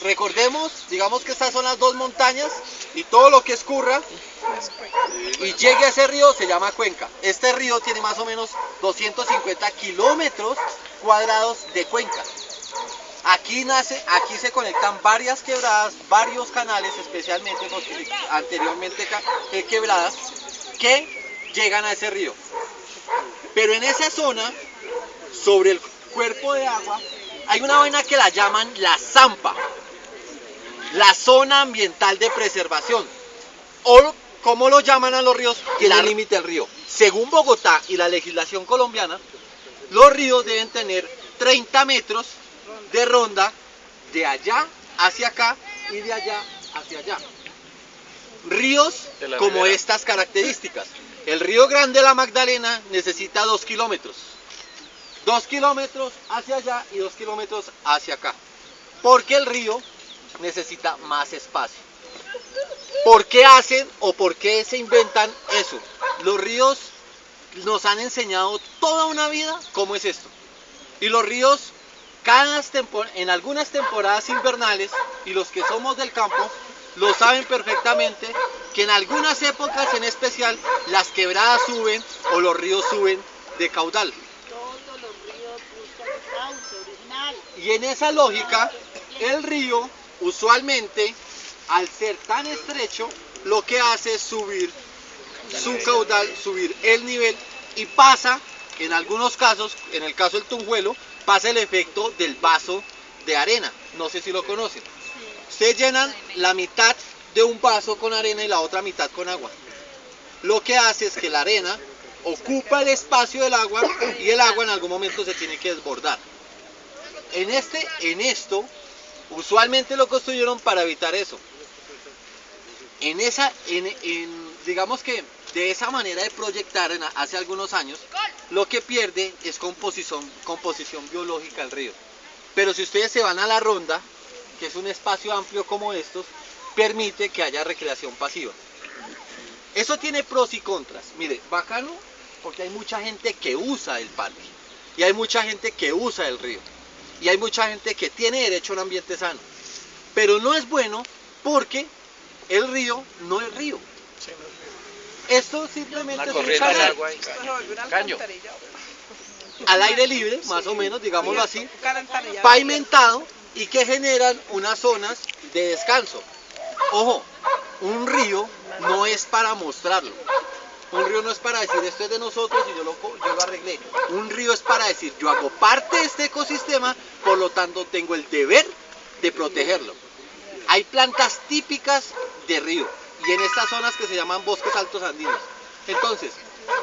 recordemos, digamos que estas son las dos montañas y todo lo que escurra y llegue a ese río se llama cuenca. Este río tiene más o menos 250 kilómetros cuadrados de cuenca. Aquí se conectan varias quebradas, varios canales, especialmente anteriormente quebradas, que llegan a ese río. Pero en esa zona, sobre el cuerpo de agua, hay una vaina que la llaman la ZAMPA, la zona ambiental de preservación, o como lo llaman a los ríos, el límite del río. Según Bogotá y la legislación colombiana, los ríos deben tener 30 metros de ronda de allá hacia acá y de allá hacia allá. Ríos como estas características. El río Grande de la Magdalena necesita 2 kilómetros. 2 kilómetros hacia allá y 2 kilómetros hacia acá. Porque el río necesita más espacio. ¿Por qué hacen o por qué se inventan eso? Los ríos nos han enseñado toda una vida cómo es esto. Y los ríos, en algunas temporadas invernales, y los que somos del campo, lo saben perfectamente, que en algunas épocas en especial, las quebradas suben o los ríos suben de caudal. Todos los ríos buscan su cauce original. Y en esa lógica, el río usualmente, al ser tan estrecho, lo que hace es subir su caudal, subir el nivel y pasa, en algunos casos, en el caso del Tunjuelo, pasa el efecto del vaso de arena. No sé si lo conocen. Ustedes llenan la mitad de un vaso con arena y la otra mitad con agua. Lo que hace es que la arena ocupa el espacio del agua y el agua en algún momento se tiene que desbordar. En esto, usualmente lo construyeron para evitar eso. Digamos que de esa manera de proyectar hace algunos años, lo que pierde es composición biológica del río. Pero si ustedes se van a la ronda, que es un espacio amplio como estos, permite que haya recreación pasiva. Eso tiene pros y contras. Mire, bacano, porque hay mucha gente que usa el parque, y hay mucha gente que usa el río, y hay mucha gente que tiene derecho a un ambiente sano. Pero no es bueno porque El río no es río. Esto simplemente es un corriente de canal agua y Caño. al aire libre, más o menos, digámoslo así, pavimentado y que generan unas zonas de descanso. Ojo, un río no es para mostrarlo. Un río no es para decir esto es de nosotros y yo lo arreglé. Un río es para decir yo hago parte de este ecosistema, por lo tanto tengo el deber de protegerlo. Hay plantas típicas de río y en estas zonas que se llaman bosques altos andinos. Entonces,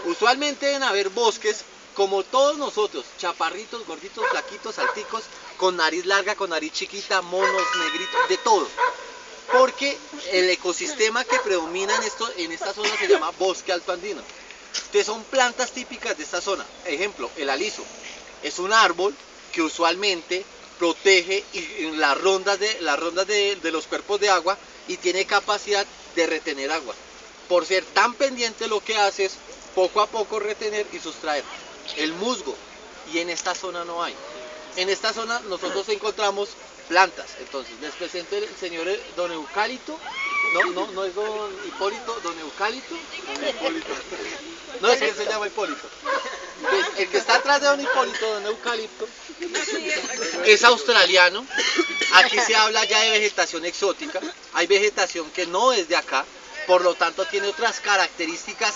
usualmente deben haber bosques como todos nosotros, chaparritos, gorditos, flaquitos, alticos, con nariz larga, con nariz chiquita, monos, negritos, de todo. Porque el ecosistema que predomina en esta zona se llama bosque alto andino. Entonces son plantas típicas de esta zona. Ejemplo, el aliso. Es un árbol que usualmente protege en las rondas de los cuerpos de agua y tiene capacidad de retener agua. Por ser tan pendiente, lo que hace es poco a poco retener y sustraer. El musgo, y en esta zona no hay. En esta zona nosotros encontramos plantas. Entonces les presento el señor don Eucalipto. No es don Hipólito, don Eucalipto. No, es que él se llama Hipólito. Entonces, el que está atrás de don Hipólito, don Eucalipto, es australiano. Aquí se habla ya de vegetación exótica. Hay vegetación que no es de acá, por lo tanto tiene otras características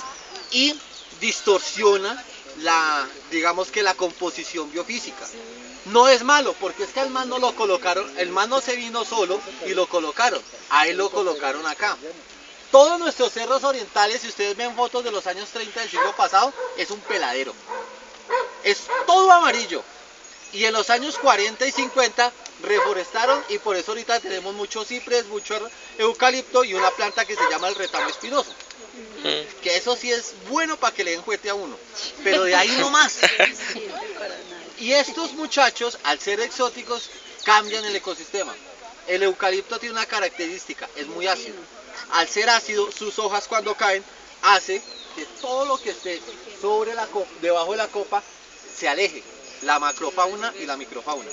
y distorsiona digamos que la composición biofísica. No es malo, porque es que al man no lo colocaron, el man no se vino solo y lo colocaron, a él lo colocaron acá. Todos nuestros cerros orientales, si ustedes ven fotos de los años 30 del siglo pasado, es un peladero. Es todo amarillo. Y en los años 40 y 50 reforestaron y por eso ahorita tenemos muchos cipres, mucho eucalipto y una planta que se llama el retamo espinoso. Que eso sí es bueno para que le den juguete a uno, pero de ahí no más. Y estos muchachos, al ser exóticos, cambian el ecosistema. El eucalipto tiene una característica, es muy ácido. Al ser ácido, sus hojas cuando caen, hace que todo lo que esté debajo de la copa se aleje. La macrofauna y la microfauna.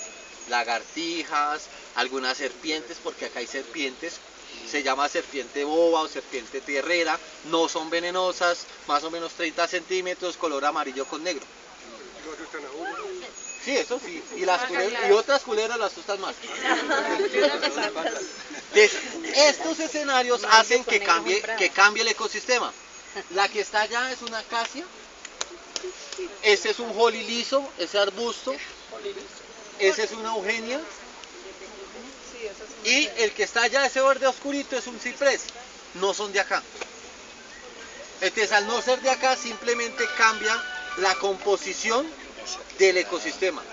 Lagartijas, algunas serpientes, porque acá hay serpientes. Se llama serpiente boba o serpiente tierrera, no son venenosas, más o menos 30 centímetros, color amarillo con negro. Sí, eso sí, y otras culebras las asustan más. Entonces, estos escenarios hacen que cambie el ecosistema. La que está allá es una acacia, ese es un holly liso, ese arbusto, ese es una eugenia. Y el que está allá, ese verde oscurito, es un ciprés. No son de acá. Entonces, al no ser de acá, simplemente cambia la composición del ecosistema.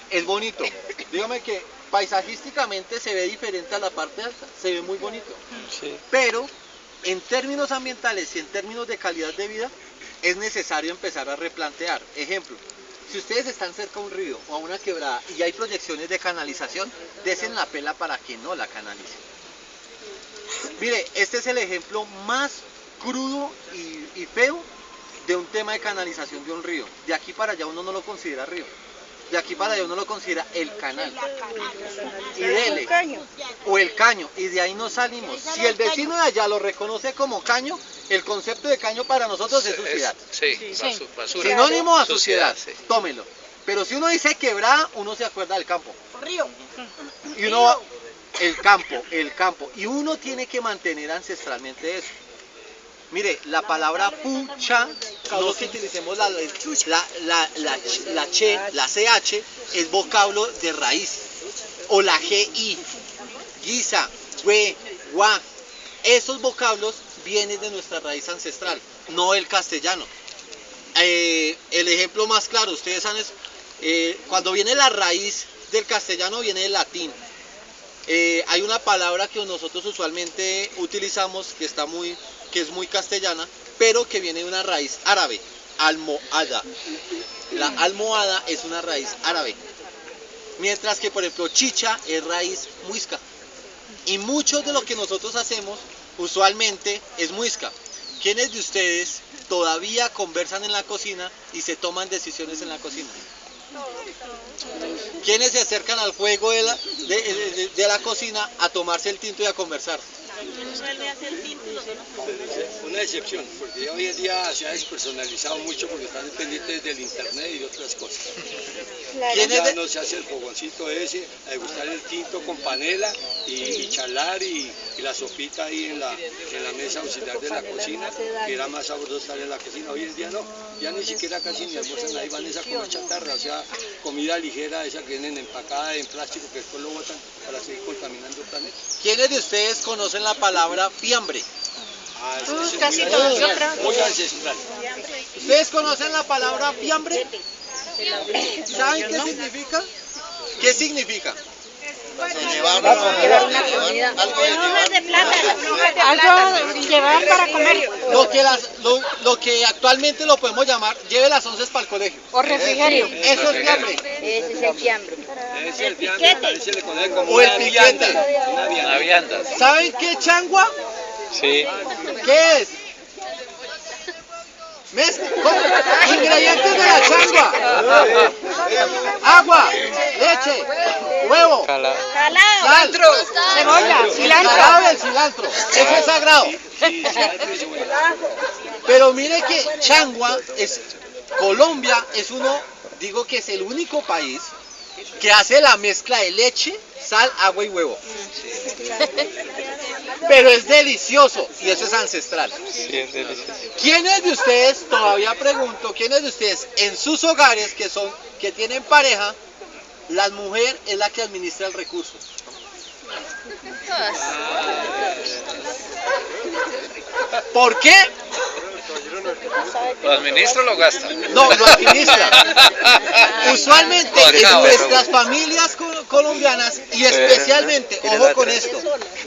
Es bonito. Dígame que paisajísticamente se ve diferente a la parte alta. Se ve muy bonito. Sí. Pero, en términos ambientales y en términos de calidad de vida, es necesario empezar a replantear. Ejemplo. Si ustedes están cerca a un río o a una quebrada y hay proyecciones de canalización, desen la pela para que no la canalicen. Mire, este es el ejemplo más crudo y feo de un tema de canalización de un río. De aquí para allá uno no lo considera río. De aquí para allá uno lo considera el canal. Y dele, o el caño, y de ahí nos salimos. Si el vecino de allá lo reconoce como caño, el concepto de caño para nosotros es suciedad. Sí, basura. Sinónimo a suciedad, sí. tómelo. Pero si uno dice quebrada, uno se acuerda del campo. Río. Y uno va, el campo. Y uno tiene que mantener ancestralmente eso. Mire, la palabra pucha, no si utilicemos la che, la ch, es vocablo de raíz. O la gi, guisa, hue, gua. Esos vocablos vienen de nuestra raíz ancestral, no el castellano. El ejemplo más claro, ustedes saben, cuando viene la raíz del castellano viene del latín. Hay una palabra que nosotros usualmente utilizamos que es muy castellana, pero que viene de una raíz árabe, almohada. La almohada es una raíz árabe, mientras que por ejemplo chicha es raíz muisca. Y mucho de lo que nosotros hacemos usualmente es muisca. ¿Quiénes de ustedes todavía conversan en la cocina y se toman decisiones en la cocina? ¿Quiénes se acercan al fuego de la cocina a tomarse el tinto y a conversar? Una excepción, porque hoy en día se ha despersonalizado mucho porque están pendientes del internet y de otras cosas. Ya no se hace el fogoncito ese, a degustar el tinto con panela y charlar y la sopita ahí en la mesa auxiliar de la cocina, que era más sabroso estar en la cocina. Hoy en día no, ya ni siquiera casi ni almuerzan, ahí van esa comida chatarra, o sea, comida ligera, esa que vienen empacada en plástico que después lo botan para seguir contaminando el planeta. ¿Quiénes de ustedes conocen la palabra fiambre? Casi todos, yo creo. Muy ancestral. ¿Ustedes conocen la palabra fiambre? ¿Saben qué significa? ¿Qué significa? Hojas de plata. Algo llevar para comer. Lo que actualmente lo podemos llamar, lleve las 11 para el colegio. O refrigerio. Eso es fiambre. Ese es el fiambre. Ese es el fiambre, ahí se le conoce como O el una piquete. vianda. Una vianda. ¿Saben qué es changua? Sí. ¿Qué es? Ingredientes de la changua: agua, leche, huevo, Calado. sal, Cebolla, cilantro. jarabe, el cilantro. Eso es sagrado. Pero mire que changua Colombia es digo que es el único país que hace la mezcla de leche, sal, agua y huevo. Pero es delicioso y eso es ancestral. Sí, es delicioso. ¿Quiénes de ustedes, todavía pregunto, quiénes de ustedes en sus hogares que tienen pareja, la mujer es la que administra el recurso? ¿Por qué? ¿Lo administra o lo gasta? No, lo administra. Usualmente en nuestras familias colombianas y especialmente, ojo con esto,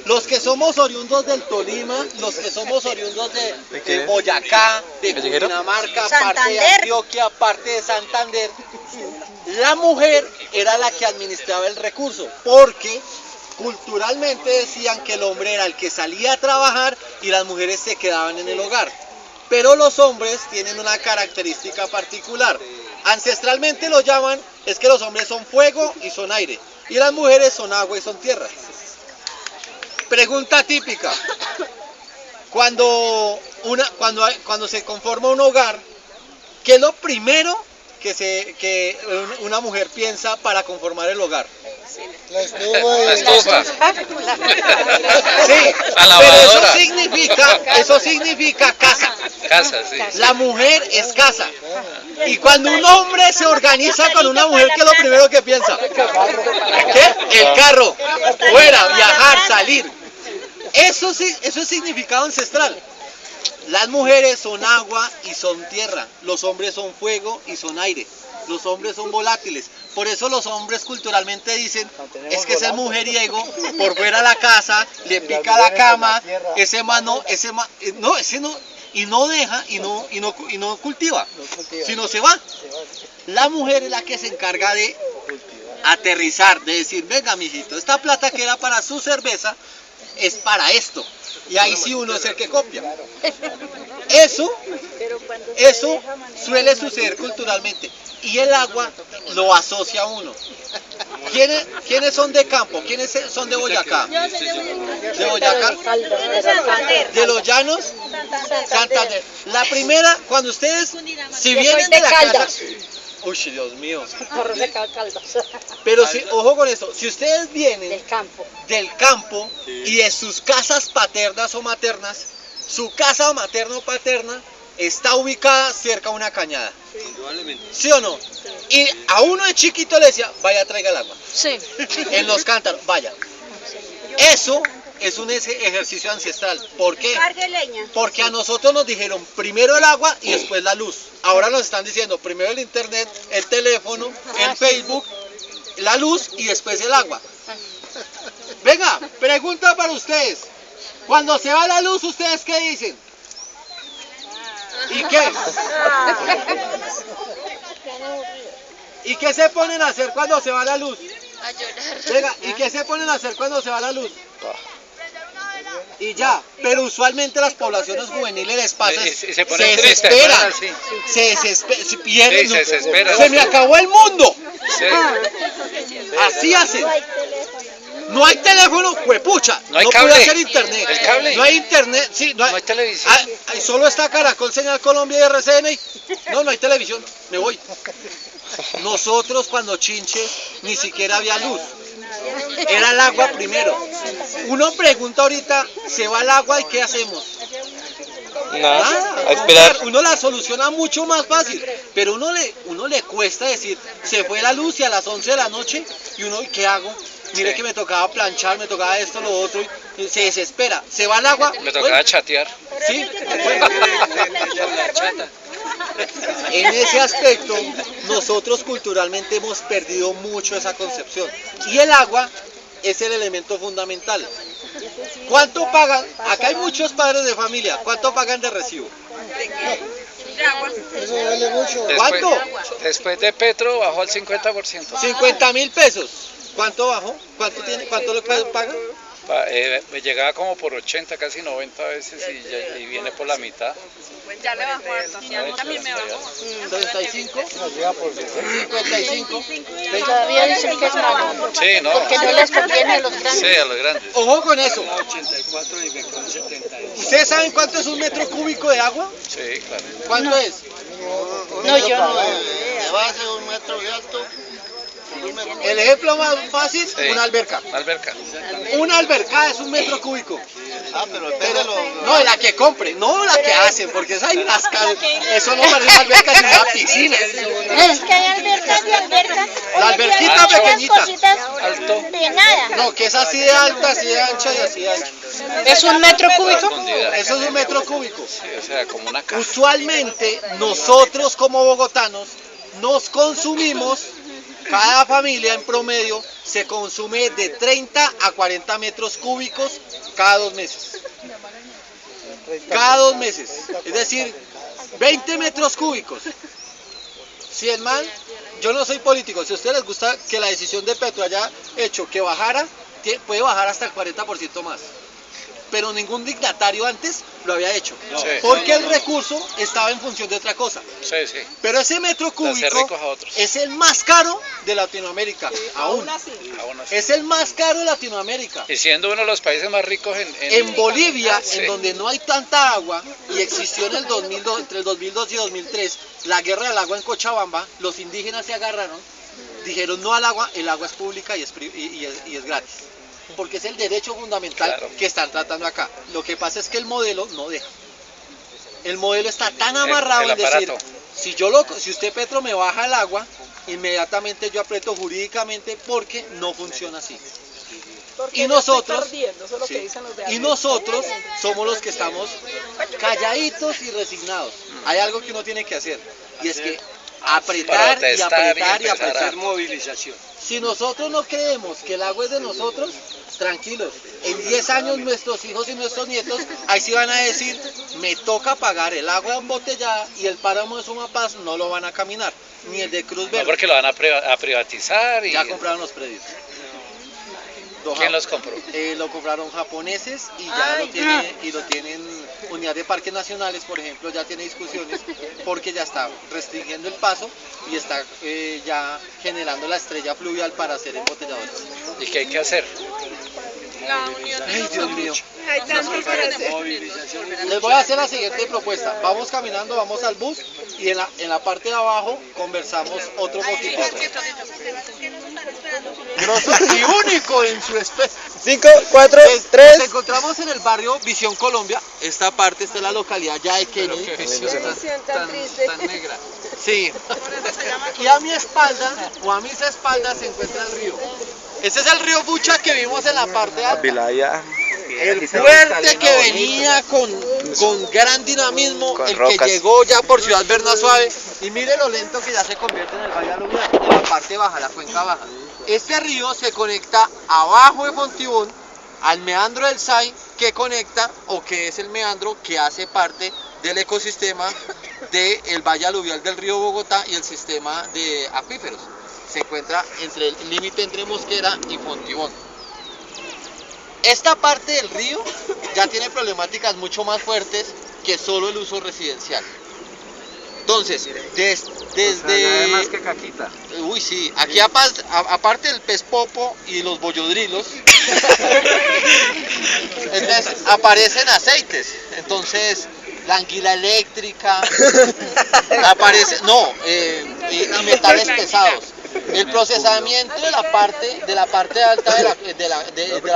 los que somos oriundos del Tolima, los que somos oriundos de Boyacá, de Cundinamarca, parte de Antioquia, parte de Santander, la mujer era la que administraba el recurso, porque culturalmente decían que el hombre era el que salía a trabajar y las mujeres se quedaban en el hogar. Pero los hombres tienen una característica particular. Ancestralmente lo llaman, es que los hombres son fuego y son aire, y las mujeres son agua y son tierra. Pregunta típica: cuando se conforma un hogar, ¿qué es lo primero que una mujer piensa para conformar el hogar? La estufa. La estufa. Sí, La pero lavadora. eso significa casa. Casa, sí. La mujer es casa. Y cuando un hombre se organiza con una mujer, ¿qué es lo primero que piensa? ¿Qué? El carro. Fuera, viajar, salir. Eso es significado ancestral. Las mujeres son agua y son tierra. Los hombres son fuego y son aire. Los hombres son volátiles. Por eso los hombres culturalmente dicen, es que ese mujeriego, por fuera de la casa, le pica la cama, y no deja, y no cultiva, sino se va. La mujer es la que se encarga de aterrizar, de decir, venga mijito, esta plata que era para su cerveza, es para esto. Y ahí sí uno es el que copia. Eso suele suceder culturalmente. Y el agua lo asocia a uno. ¿Quiénes son de campo? ¿Quiénes son de Boyacá? ¿De Boyacá? ¿De los llanos? Santander. La primera, cuando ustedes, si vienen de la casa... Uy, Dios mío. Pero ojo con esto, si ustedes vienen del campo y de sus casas paternas o maternas, su casa materna o paterna está ubicada cerca a una cañada. Indudablemente. ¿Sí o no? Y a uno de chiquito le decía, vaya, traiga el agua. Sí. En los cántaros, vaya. Eso es un ejercicio ancestral. ¿Por qué? Porque a nosotros nos dijeron primero el agua y después la luz. Ahora nos están diciendo primero el internet, el teléfono, el Facebook, la luz y después el agua. Venga, pregunta para ustedes. Cuando se va la luz, ¿ustedes qué dicen? ¿Y qué? ¿Y qué se ponen a hacer cuando se va la luz? A llorar. Venga, ¿y qué se ponen a hacer cuando se va la luz? Y ya, pero usualmente las poblaciones juveniles les pasa, se desesperan, se pierden, Sí, se desesperan. se me acabó el mundo, Sí. así hacen. No hay teléfono, huepucha. No hay puede cable. hacer internet. El cable. No hay internet, sí, No hay televisión. Solo está Caracol, Señal Colombia y RCN. No hay televisión. Me voy. Nosotros cuando Chinche ni siquiera había luz. Era el agua primero. Uno pregunta ahorita, ¿se va el agua y qué hacemos? Nada, a esperar. Uno la soluciona mucho más fácil, pero uno le cuesta decir, se fue la luz y a las 11 de la noche, y uno, ¿y qué hago? Mire que me tocaba planchar, me tocaba esto, lo otro, y se desespera. ¿Se va el agua? Me tocaba chatear. Sí, bueno. En ese aspecto, nosotros culturalmente hemos perdido mucho esa concepción. Y el agua es el elemento fundamental. ¿Cuánto pagan? Acá hay muchos padres de familia. ¿Cuánto pagan de recibo? Eso vale mucho. ¿Cuánto? Después de Petro bajó al 50%. 50.000 pesos. ¿Cuánto bajó? ¿Cuánto tiene? ¿Cuánto le pagan? Me llegaba como por 80, casi 90 veces y viene por la mitad. Ya le bajó harto. Y a mí también me bajó. 35, 55. Todavía dicen que es malo. Sí, no. Porque no les conviene a los grandes. Sí, a los grandes. Ojo con eso. 84 y me quedan 72. ¿Ustedes saben cuánto es un metro cúbico de agua? Sí, claro. ¿Cuánto es? No, yo no. De base, 1 metro de alto. El ejemplo más fácil, Sí. una alberca. Alberca. Una alberca es un metro cúbico. Pero No, la que compre, no la que hacen, porque esa hay unas eso no parece una alberca, es una piscina. Es que hay albercas de albercas. La alberquita Oye, pequeñita. cositas Alto. de nada. No, que es así de alta, así de ancha y así de ancha. ¿Es un metro cúbico? Eso es un metro cúbico. Sí, o sea, como una casa. Usualmente, nosotros como bogotanos, nos consumimos, cada familia en promedio se consume de 30 a 40 metros cúbicos cada 2 meses. Cada 2 meses. Es decir, 20 metros cúbicos. Si el man, yo no soy político, si a ustedes les gusta que la decisión de Petro haya hecho que bajara, puede bajar hasta el 40% más. Pero ningún dignatario antes lo había hecho. Sí. Porque el recurso estaba en función de otra cosa. Sí, sí. Pero ese metro hacer cúbico ricos a otros. es el más caro de Latinoamérica. Aún. Aún así. Es el más caro de Latinoamérica. Y siendo uno de los países más ricos En Bolivia, Sí. en donde no hay tanta agua, y existió en el 2002, entre el 2002 y 2003, la guerra del agua en Cochabamba, los indígenas se agarraron, dijeron no al agua, el agua es pública y es gratis. Porque es el derecho fundamental Claro. que están tratando acá. Lo que pasa es que el modelo no deja. El modelo está tan amarrado el en decir, aparato. si usted Petro me baja el agua, inmediatamente yo aprieto jurídicamente porque no funciona así. Y nosotros, sí, y nosotros somos los que estamos calladitos y resignados. Hay algo que uno tiene que hacer y es que apretar y Protestar apretar y empezar a- apretar. Movilización. Si nosotros no creemos que el agua es de nosotros, tranquilos, en 10 años nuestros hijos y nuestros nietos ahí sí van a decir, me toca pagar el agua embotellada y el páramo de Sumapaz no lo van a caminar, ni el de Cruz No, Verde. porque lo van a privatizar y Ya compraron los predios. ¿quién los compró? Lo compraron japoneses y ya lo tienen unidad de parques nacionales, por ejemplo, ya tiene discusiones porque ya está restringiendo el paso y está ya generando la estrella fluvial para hacer embotelladores. ¿Y qué hay que hacer? Ay, Dios mío. Les voy a hacer la siguiente propuesta. Vamos caminando, vamos al bus y en la parte de abajo conversamos otro poquito. Grosso y único en su especie. 5, 4, Nos 3. encontramos en el barrio Visión Colombia. Esta parte está en la localidad ya de Kennedy. Tan negra. Sí. Y a mi espalda, o a mis espaldas, se encuentra el río. Ese es el río Fucha que vimos en la parte alta. El fuerte que venía con gran dinamismo, Con el rocas. que llegó ya por Ciudad Berna Suave. Y mire lo lento que ya se convierte en el valle aluvial, en la parte baja, la cuenca baja. Este río se conecta abajo de Fontibón al meandro del Sai, que conecta, o que es el meandro que hace parte del ecosistema del valle aluvial del río Bogotá y el sistema de acuíferos. Se encuentra entre el límite entre Mosquera y Fontibón. Esta parte del río ya tiene problemáticas mucho más fuertes que solo el uso residencial. Entonces, desde... Además que caquita. Uy, sí, aquí aparte del pez popo y los bollodrilos, entonces aparecen aceites. Entonces, la anguila eléctrica, aparece, no, y metales pesados. El procesamiento de la parte alta de la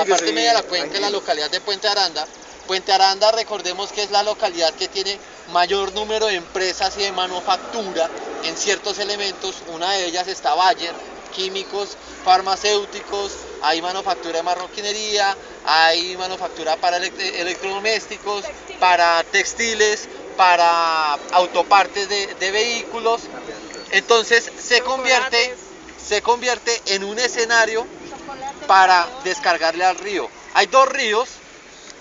parte media de la cuenca en la localidad de Puente Aranda. Puente Aranda, recordemos que es la localidad que tiene mayor número de empresas y de manufactura en ciertos elementos. Una de ellas está Bayer, químicos, farmacéuticos, hay manufactura de marroquinería, hay manufactura para electrodomésticos, para textiles, para autopartes de vehículos. Entonces se convierte en un escenario para descargarle al río. Hay dos ríos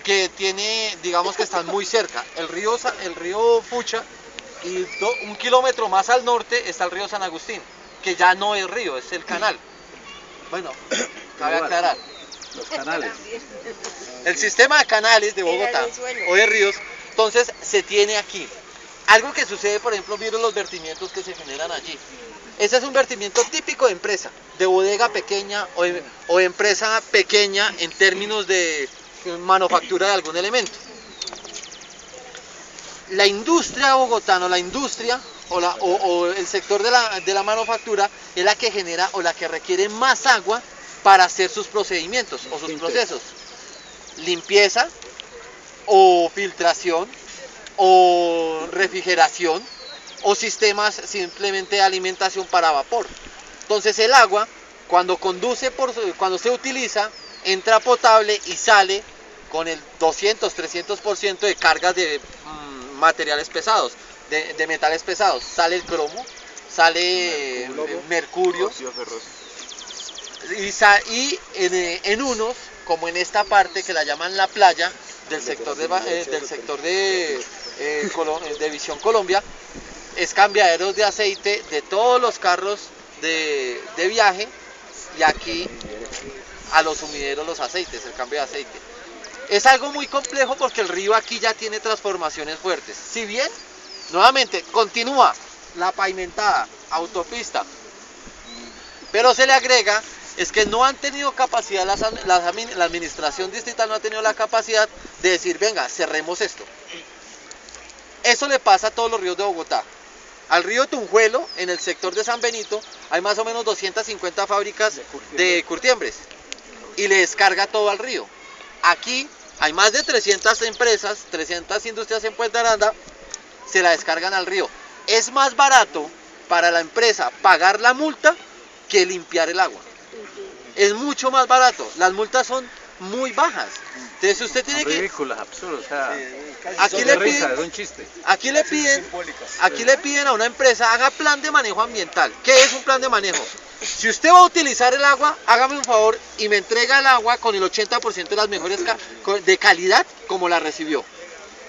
que digamos que están muy cerca, el río Fucha, y 1 kilómetro más al norte está el río San Agustín, que ya no es río, es el canal. Bueno, cabe aclarar. Los canales. El sistema de canales de Bogotá o de ríos, entonces se tiene aquí. Algo que sucede, por ejemplo, miren los vertimientos que se generan allí. Ese es un vertimiento típico de empresa, de bodega pequeña o de empresa pequeña en términos de manufactura de algún elemento. La industria bogotana, o el sector de la manufactura es la que genera o la que requiere más agua para hacer sus procedimientos o sus procesos. Limpieza o filtración o refrigeración o sistemas simplemente de alimentación para vapor. Entonces el agua, cuando se utiliza, entra potable y sale con el 200-300% de cargas de materiales pesados, de metales pesados. Sale el cromo, sale mercurio, y en unos, como en esta parte que la llaman la playa del sector de Visión Colombia, es cambiaderos de aceite de todos los carros de viaje, y aquí a los sumideros los aceites, el cambio de aceite. Es algo muy complejo porque el río aquí ya tiene transformaciones fuertes. Si bien, nuevamente, continúa la pavimentada, autopista, pero se le agrega, es que no han tenido capacidad, la administración distrital no ha tenido la capacidad de decir, venga, cerremos esto. Eso le pasa a todos los ríos de Bogotá. Al río Tunjuelo, en el sector de San Benito, hay más o menos 250 fábricas de curtiembres y le descarga todo al río. Aquí hay más de 300 empresas, 300 industrias en Puente Aranda, se la descargan al río. Es más barato para la empresa pagar la multa que limpiar el agua. Es mucho más barato, las multas son muy bajas. Entonces usted tiene que... Ridículas, absurdas, o sea, aquí es un chiste. Aquí le piden a una empresa, haga plan de manejo ambiental. ¿Qué es un plan de manejo? Si usted va a utilizar el agua, hágame un favor y me entrega el agua con el 80% de las mejores de calidad como la recibió.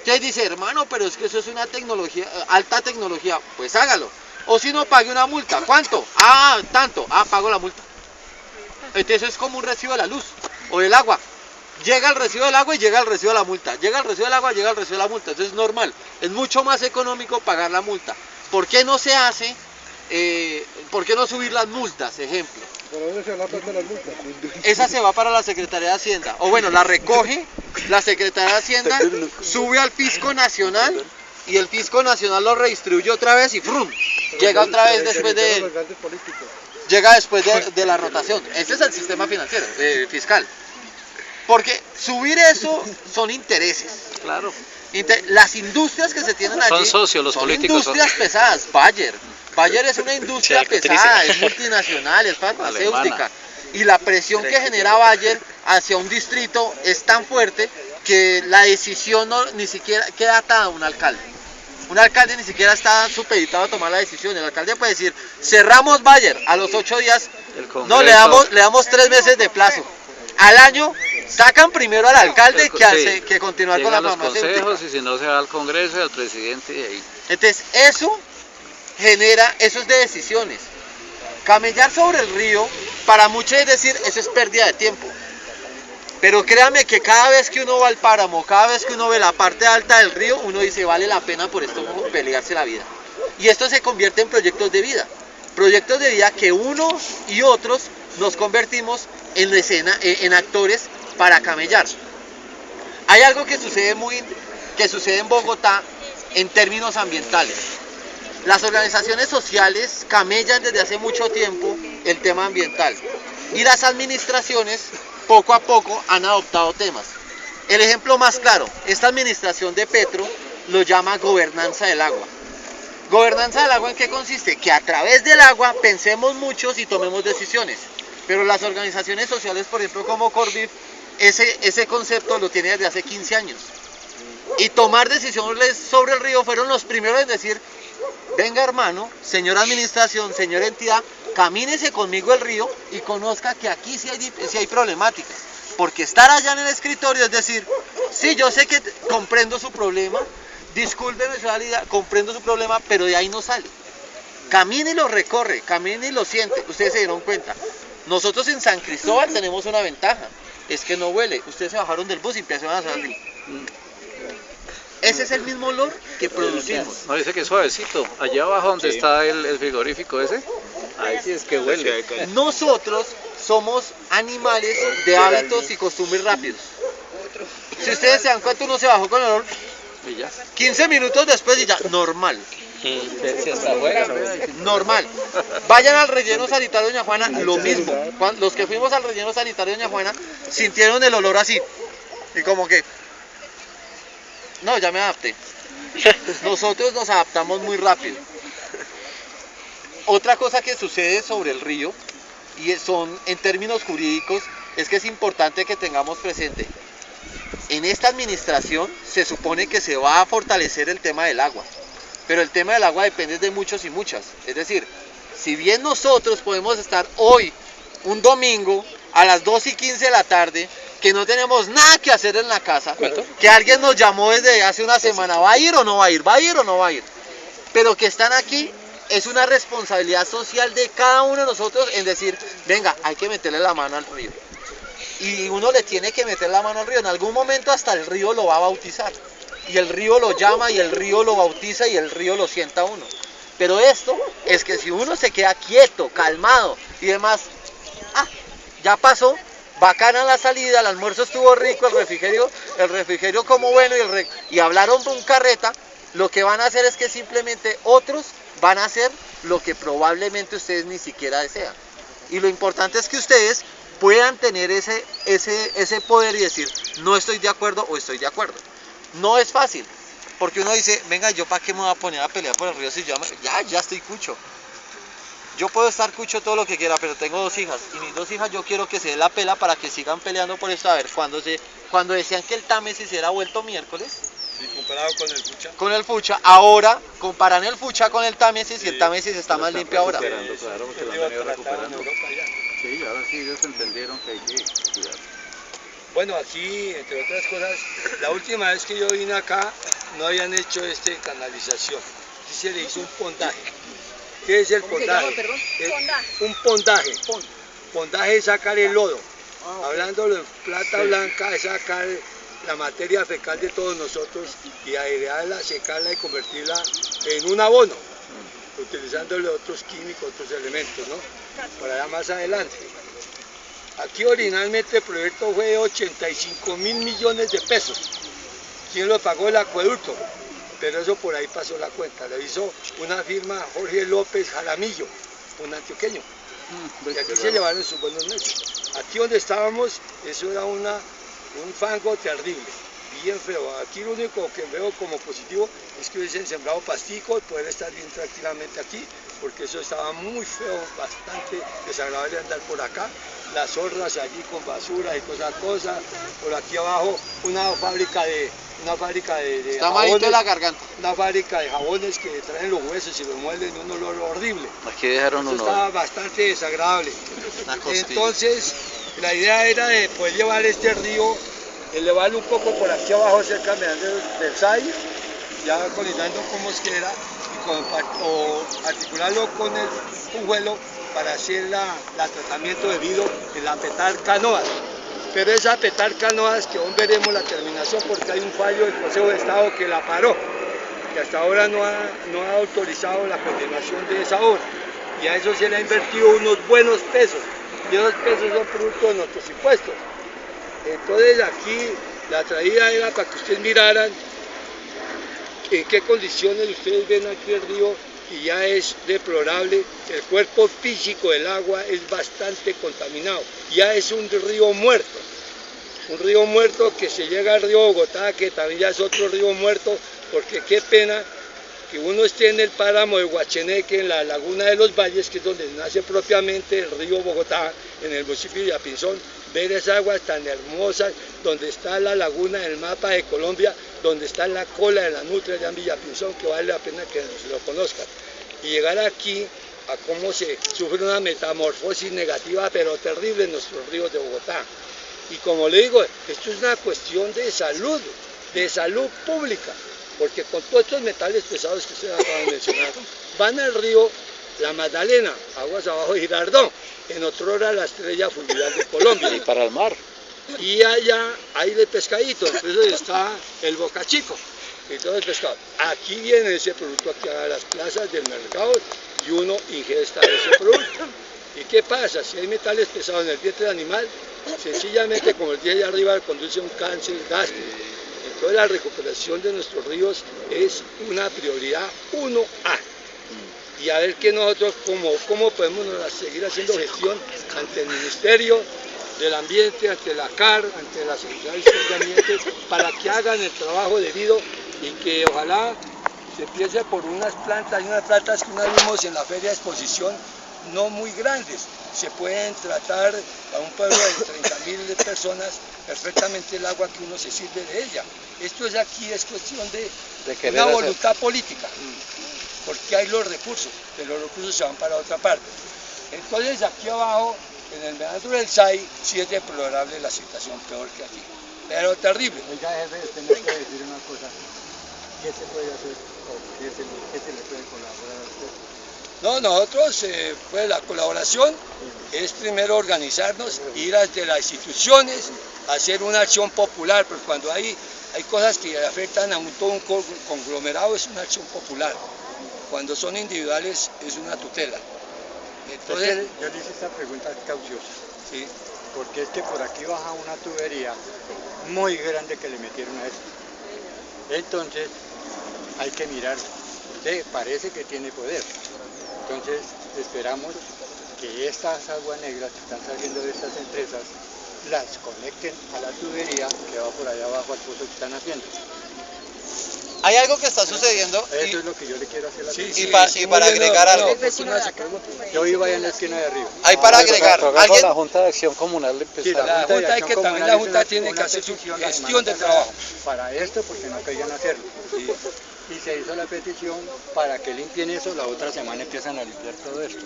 ¿Qué dice, hermano? Pero es que eso es una tecnología, alta tecnología. Pues hágalo. O si no, pague una multa. ¿Cuánto? Ah, tanto. Ah, pago la multa. Entonces es como un recibo de la luz o del agua. Llega el recibo del agua y llega el recibo de la multa. Llega el recibo del agua, llega el recibo de la multa. Entonces es normal. Es mucho más económico pagar la multa. ¿Por qué no se hace? ¿Por qué no subir las multas? Ejemplo. ¿Para dónde se va la plata de las multas? Esa se va para la Secretaría de Hacienda. O bueno, la recoge la Secretaría de Hacienda, sube al Fisco Nacional y el Fisco Nacional lo redistribuye otra vez y ¡frum! Llega otra vez después de la rotación. Ese es el sistema financiero, fiscal. Porque subir eso son intereses. Claro. Las industrias que se tienen allí Son socios, los son políticos. industrias pesadas. Bayer es una industria pesada, es multinacional, es farmacéutica. Alemana. Y la presión que genera Bayer hacia un distrito es tan fuerte que la decisión ni siquiera queda atada a un alcalde. Un alcalde ni siquiera está supeditado a tomar la decisión. El alcalde puede decir, cerramos Bayer, a los 8 días, no, le damos 3 meses de plazo. Al año sacan primero al alcalde que continuar con la farmacéutica. Llegan los consejos y si no se va al Congreso y al presidente y ahí. Entonces eso es de decisiones. Camellar sobre el río, para muchos es decir, eso es pérdida de tiempo. Pero créame que cada vez que uno va al páramo, cada vez que uno ve la parte alta del río, uno dice, vale la pena por esto pelearse la vida. Y esto se convierte en proyectos de vida. Proyectos de vida que unos y otros nos convertimos en actores para camellar. Hay algo que sucede en Bogotá en términos ambientales. Las organizaciones sociales camellan desde hace mucho tiempo el tema ambiental y las administraciones poco a poco han adoptado temas. El ejemplo más claro, esta administración de Petro lo llama gobernanza del agua. ¿Gobernanza del agua en qué consiste? Que a través del agua pensemos muchos y tomemos decisiones. Pero las organizaciones sociales, por ejemplo como Corvif, ese concepto lo tiene desde hace 15 años. Y tomar decisiones sobre el río fueron los primeros en decir, venga hermano, señora administración, señora entidad, camínese conmigo el río y conozca que aquí sí hay problemáticas. Porque estar allá en el escritorio es decir, sí, yo sé que comprendo su problema, discúlpeme su salida, comprendo su problema, pero de ahí no sale. Camine y lo recorre, camine y lo siente. Ustedes se dieron cuenta. Nosotros en San Cristóbal tenemos una ventaja, es que no huele. Ustedes se bajaron del bus y empezaron a salir. Ese es el mismo olor que producimos. No, dice que es suavecito. Allá abajo donde está el frigorífico ese, ahí sí es que huele. Nosotros somos animales de hábitos y costumbres rápidos. Si ustedes se dan cuenta, uno se bajó con el olor y ya. 15 minutos después y ya, normal. Si hasta afuera, normal. Vayan al relleno sanitario de Doña Juana, lo mismo. Los que fuimos al relleno sanitario de Doña Juana sintieron el olor así. Y como que, no, ya me adapté. Nosotros nos adaptamos muy rápido. Otra cosa que sucede sobre el río, y son en términos jurídicos, es que es importante que tengamos presente. En esta administración se supone que se va a fortalecer el tema del agua. Pero el tema del agua depende de muchos y muchas. Es decir, si bien nosotros podemos estar hoy, un domingo, a las 2:15 de la tarde, que no tenemos nada que hacer en la casa, que alguien nos llamó desde hace una semana, ¿va a ir o no va a ir? ¿Va a ir o no va a ir? Pero que están aquí, es una responsabilidad social de cada uno de nosotros en decir, venga, hay que meterle la mano al río. Y uno le tiene que meter la mano al río. En algún momento hasta el río lo va a bautizar. Y el río lo llama y el río lo bautiza y el río lo sienta a uno. Pero esto es que si uno se queda quieto, calmado y demás, ya pasó, bacana la salida, el almuerzo estuvo rico, el refrigerio como bueno y hablaron de un carreta, lo que van a hacer es que simplemente otros van a hacer lo que probablemente ustedes ni siquiera desean. Y lo importante es que ustedes puedan tener ese poder y decir, no estoy de acuerdo o estoy de acuerdo. No es fácil, porque uno dice, venga, ¿yo para qué me voy a poner a pelear por el río si ya estoy cucho? Yo puedo estar cucho todo lo que quiera, pero tengo 2 hijas, y mis 2 hijas yo quiero que se dé la pela para que sigan peleando por esto. A ver, cuando decían que el Támesis era vuelto miércoles, sí, comparado con el Fucha. Con el Fucha, ahora comparan el Fucha con el Támesis, sí, y el Támesis está más limpio ahora. Claro, porque lo han venido recuperando. Sí, ahora sí ellos entendieron que hay que cuidar. Bueno, aquí, entre otras cosas, la última vez que yo vine acá, no habían hecho canalización. Aquí se le hizo un pondaje. ¿Qué es el pondaje? Un pondaje. Pondaje es sacar el lodo. Hablándolo en plata blanca, es sacar la materia fecal de todos nosotros y airearla, secarla y convertirla en un abono, utilizándole otros químicos, otros elementos, ¿no? Para allá más adelante. Aquí originalmente el proyecto fue de 85.000 millones de pesos. ¿Quién lo pagó? El acueducto. Pero eso por ahí pasó la cuenta. Lo hizo una firma, Jorge López Jaramillo, un antioqueño. Y aquí se llevaron sus buenos meses. Aquí donde estábamos, eso era un fango terrible, bien feo. Aquí lo único que veo como positivo es que hubiesen sembrado pastico y poder estar bien tranquilamente aquí, porque eso estaba muy feo, bastante desagradable andar por acá. Las zorras allí con basura y toda cosa. Por aquí abajo una fábrica de está jabones, malito la garganta. Una fábrica de jabones que traen los huesos y los muelen, un olor horrible. Aquí dejaron eso estaba bastante desagradable. Entonces la idea era de poder llevar este río, elevarlo un poco por aquí abajo cerca del SAI, ya colindando como es que era, o articularlo con el pujuelo para hacer la tratamiento debido en la Petar Canoas. Pero esa Petar Canoas que aún veremos la terminación porque hay un fallo del Consejo de Estado que la paró. que hasta ahora no ha autorizado la continuación de esa obra. Y a eso se le ha invertido unos buenos pesos. Y esos pesos son producto de nuestros impuestos. Entonces aquí la traída era para que ustedes miraran en qué condiciones ustedes ven aquí el río, y ya es deplorable. El cuerpo físico del agua es bastante contaminado. Ya es un río muerto. Un río muerto que se llega al río Bogotá, que también ya es otro río muerto, porque qué pena que uno esté en el páramo de Guacheneque, en la laguna de los Valles, que es donde nace propiamente el río Bogotá, en el municipio de Apinzón, ver esas aguas tan hermosas, donde está la laguna del mapa de Colombia, donde está la cola de la nutria allá en Villapinzón, que vale la pena que se lo conozcan. Y llegar aquí a cómo se sufre una metamorfosis negativa, pero terrible en nuestros ríos de Bogotá. Y como le digo, esto es una cuestión de salud pública, porque con todos estos metales pesados que ustedes acaban de mencionar, van al río La Magdalena, aguas abajo de Girardón, en otrora la estrella fluvial de Colombia. Y para el mar. Y allá hay de pescadito, entonces está el Boca Chico, y todo el pescado. Aquí viene ese producto aquí a las plazas del mercado y uno ingesta ese producto. ¿Y qué pasa? Si hay metales pesados en el vientre del animal, sencillamente, como el día de arriba, conduce a un cáncer gástrico. Entonces la recuperación de nuestros ríos es una prioridad 1A. Y a ver que nosotros, cómo podemos seguir haciendo gestión ante el Ministerio del Ambiente, ante la CAR, ante la Secretaría de Ambiente, para que hagan el trabajo debido y que ojalá se empiece por unas plantas. Hay unas plantas que vimos en la feria de exposición, no muy grandes, se pueden tratar a un pueblo de 30.000 personas perfectamente el agua que uno se sirve de ella. Esto es aquí, es cuestión de una voluntad política, porque hay los recursos, pero los recursos se van para otra parte. Entonces aquí abajo, en el meandro del SAI, sí es deplorable la situación, peor que aquí, pero terrible. Oiga, jefe, tengo que decir una cosa, ¿qué se puede hacer o qué se le puede colaborar a usted? No, nosotros, pues la colaboración es primero organizarnos, ir ante las instituciones, hacer una acción popular, porque cuando hay cosas que afectan a todo un conglomerado es una acción popular. Cuando son individuales es una tutela. Entonces, yo le hice esta pregunta cauciosa, sí, porque es que por aquí baja una tubería muy grande que le metieron a esto. Entonces, hay que mirar, usted parece que tiene poder. Entonces esperamos que estas aguas negras que están saliendo de estas empresas las conecten a la tubería que va por allá abajo al pozo que están haciendo. Hay algo que está sucediendo Eso es lo que yo le quiero hacer a la y para agregar algo. Yo iba allá en la esquina de arriba. Hay para agregar. ¿Alguien? La Junta de Acción Comunal sí, la Junta hay que también la Junta tiene que hacer su gestión de trabajo. Para esto, porque no querían hacerlo. Sí. Y se hizo la petición para que limpien eso, la otra semana empiezan a limpiar todo esto.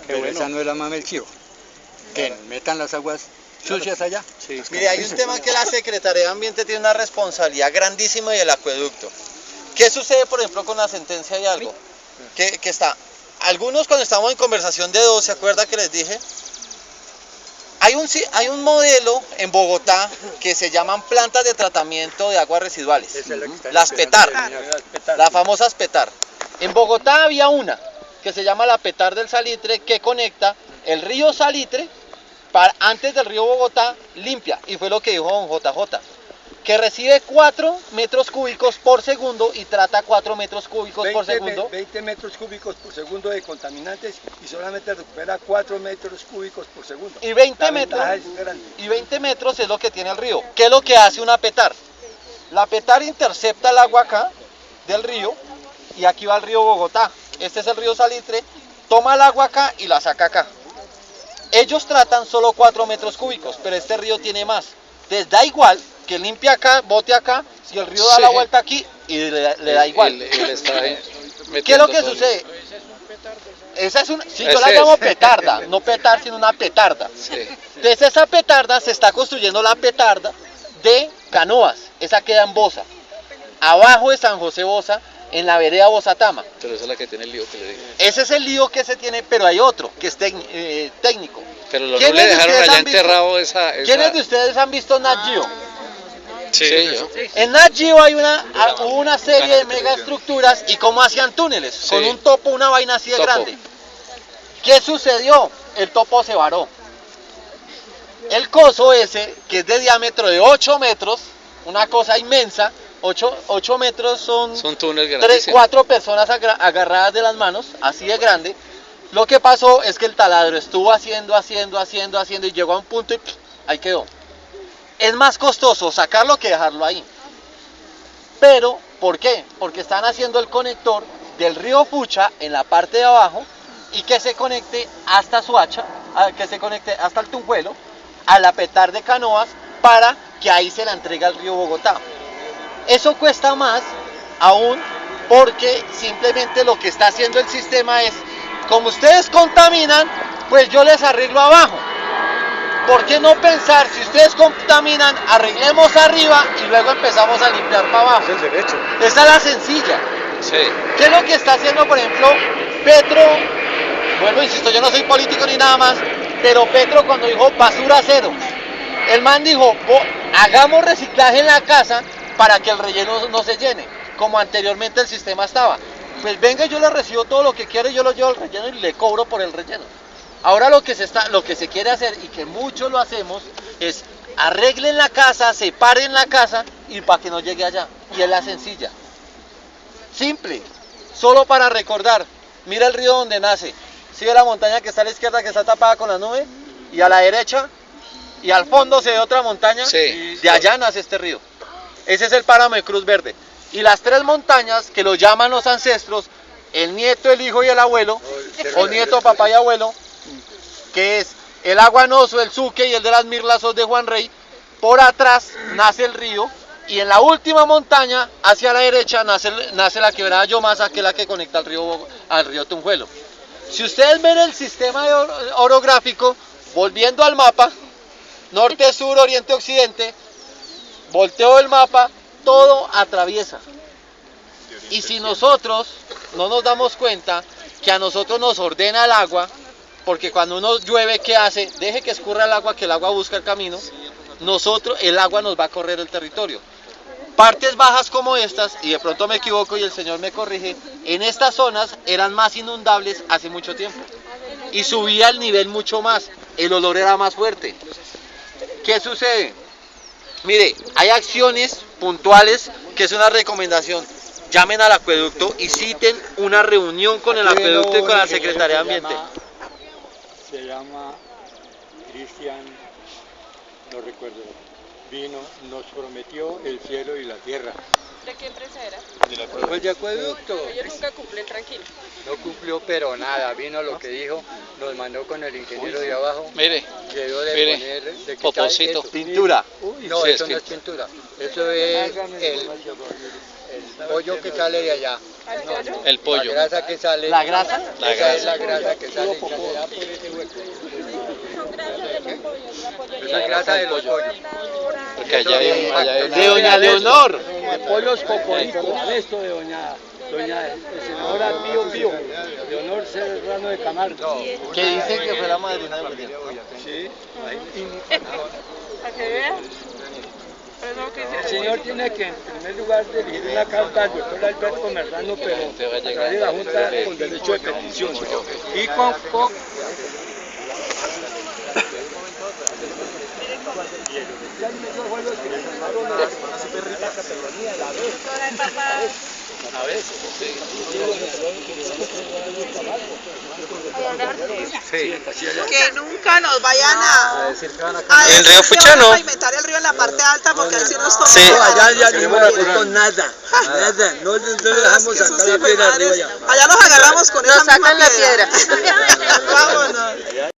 Pero bueno, esa no es la mame del chivo. Que metan las aguas sucias allá. Sí. Mire, hay un tema que la Secretaría de Ambiente tiene una responsabilidad grandísima y el acueducto. ¿Qué sucede, por ejemplo, con la sentencia y algo? Que está, algunos cuando estamos en conversación de dos, ¿se acuerda que les dije? Hay un modelo en Bogotá que se llaman plantas de tratamiento de aguas residuales, las PETAR, las famosas PETAR. En Bogotá había una que se llama la PETAR del Salitre, que conecta el río Salitre antes del río Bogotá, limpia, y fue lo que dijo don JJ, que recibe 4 metros cúbicos por segundo y trata 4 metros cúbicos por segundo. 20 metros cúbicos por segundo de contaminantes y solamente recupera 4 metros cúbicos por segundo. Y 20 metros es lo que tiene el río. ¿Qué es lo que hace una PETAR? La PETAR intercepta el agua acá del río y aquí va el río Bogotá. Este es el río Salitre, toma el agua acá y la saca acá. Ellos tratan solo 4 metros cúbicos, pero este río tiene más. Les da igual que limpia acá, bote acá, si el río da la vuelta aquí y le da igual. ¿Qué es lo que sucede? Esa es una, sí, yo la llamo petarda, no petar, sino una petarda. Sí. Desde esa petarda se está construyendo la petarda de Canoas, esa queda en Bosa, abajo de San José Bosa, en la vereda Bosatama. Pero esa es la que tiene el lío que le digo. Ese es el lío que se tiene, pero hay otro, que es técnico. Pero no le dejaron allá enterrado esa... ¿Quiénes de ustedes han visto Nat Geo? En Nat Geo hubo una serie de megaestructuras y cómo hacían túneles, con un topo, una vaina así de grande. ¿Qué sucedió? El topo se varó. El coso ese, que es de diámetro de 8 metros, una cosa inmensa, 8 metros son túneles 4 personas agarradas de las manos, así de grande. Lo que pasó es que el taladro estuvo haciendo y llegó a un punto y ahí quedó. Es más costoso sacarlo que dejarlo ahí. Pero, ¿por qué? Porque están haciendo el conector del río Fucha en la parte de abajo y que se conecte hasta Suacha, que se conecte hasta el Tunjuelo, al apetar de canoas para que ahí se la entregue al río Bogotá. Eso cuesta más aún porque simplemente lo que está haciendo el sistema es, como ustedes contaminan, pues yo les arreglo abajo. ¿Por qué no pensar, si ustedes contaminan, arreglemos arriba y luego empezamos a limpiar para abajo? Es el derecho. Esa es la sencilla. Sí. ¿Qué es lo que está haciendo, por ejemplo, Petro? Bueno, insisto, yo no soy político ni nada más, pero Petro cuando dijo basura cero, el man dijo, hagamos reciclaje en la casa para que el relleno no se llene, como anteriormente el sistema estaba. Pues venga, yo le recibo todo lo que quiere, yo lo llevo al relleno y le cobro por el relleno. Ahora lo que se quiere hacer, y que muchos lo hacemos, es arreglen la casa, separen la casa y para que no llegue allá. Y es la sencilla. Simple. Solo para recordar, mira el río donde nace. ¿Sigue la montaña que está a la izquierda, que está tapada con la nube? Y a la derecha, y al fondo se ve otra montaña. Sí. De allá nace este río. Ese es el páramo de Cruz Verde. Y las 3 montañas, que lo llaman los ancestros, el nieto, el hijo y el abuelo, o nieto, papá y abuelo, que es el Aguanoso, el Suque y el de las Mirlasos de Juan Rey. Por atrás nace el río y en la última montaña, hacia la derecha, nace la quebrada Yomasa, que es la que conecta al río Tunjuelo. Si ustedes ven el sistema orográfico, volviendo al mapa, norte, sur, oriente, occidente, volteo el mapa, todo atraviesa. Y si nosotros no nos damos cuenta que a nosotros nos ordena el agua, porque cuando uno llueve, ¿qué hace? Deje que escurra el agua, que el agua busca el camino. El agua nos va a correr el territorio. Partes bajas como estas, y de pronto me equivoco y el señor me corrige, en estas zonas eran más inundables hace mucho tiempo. Y subía el nivel mucho más, el olor era más fuerte. ¿Qué sucede? Mire, hay acciones puntuales que es una recomendación. Llamen al acueducto y citen una reunión con el acueducto y con la Secretaría de Ambiente. Se llama Cristian, no recuerdo, vino, nos prometió el cielo y la tierra. ¿De qué empresa era? Pues de acueducto. Ellos nunca cumplen, tranquilo. No cumplió, pero nada, vino lo que dijo, nos mandó con el ingeniero de abajo. Mire, quedó de mire, poner, de quitar Poposito. eso. Pintura. No, Sí, eso no es pintura, eso es el pollo que sale de allá. El pollo. La grasa que sale. ¿La grasa? La Esa es grasa. la grasa que sale. Esa es grasa de los pollos. Porque allá hay De doña Leonor. De pollos cocorico, esto de doña senadora Pío, Leonor Serrano de Camargo. Que dicen que fue la madrina de María. Sí, Para que vean. el señor tiene que en primer lugar dirigir una carta al doctor Alberto Merlano, pero a través de la Junta con derecho de petición. Y con Que nunca nos vayan a El río Fucha no. a inventar el río en la parte alta porque así nos toca. Sí. allá ya no con nada, no le dejamos sacar la piedra arriba ya. Allá nos agarramos con esa misma sacan la piedra. piedra. Vámonos.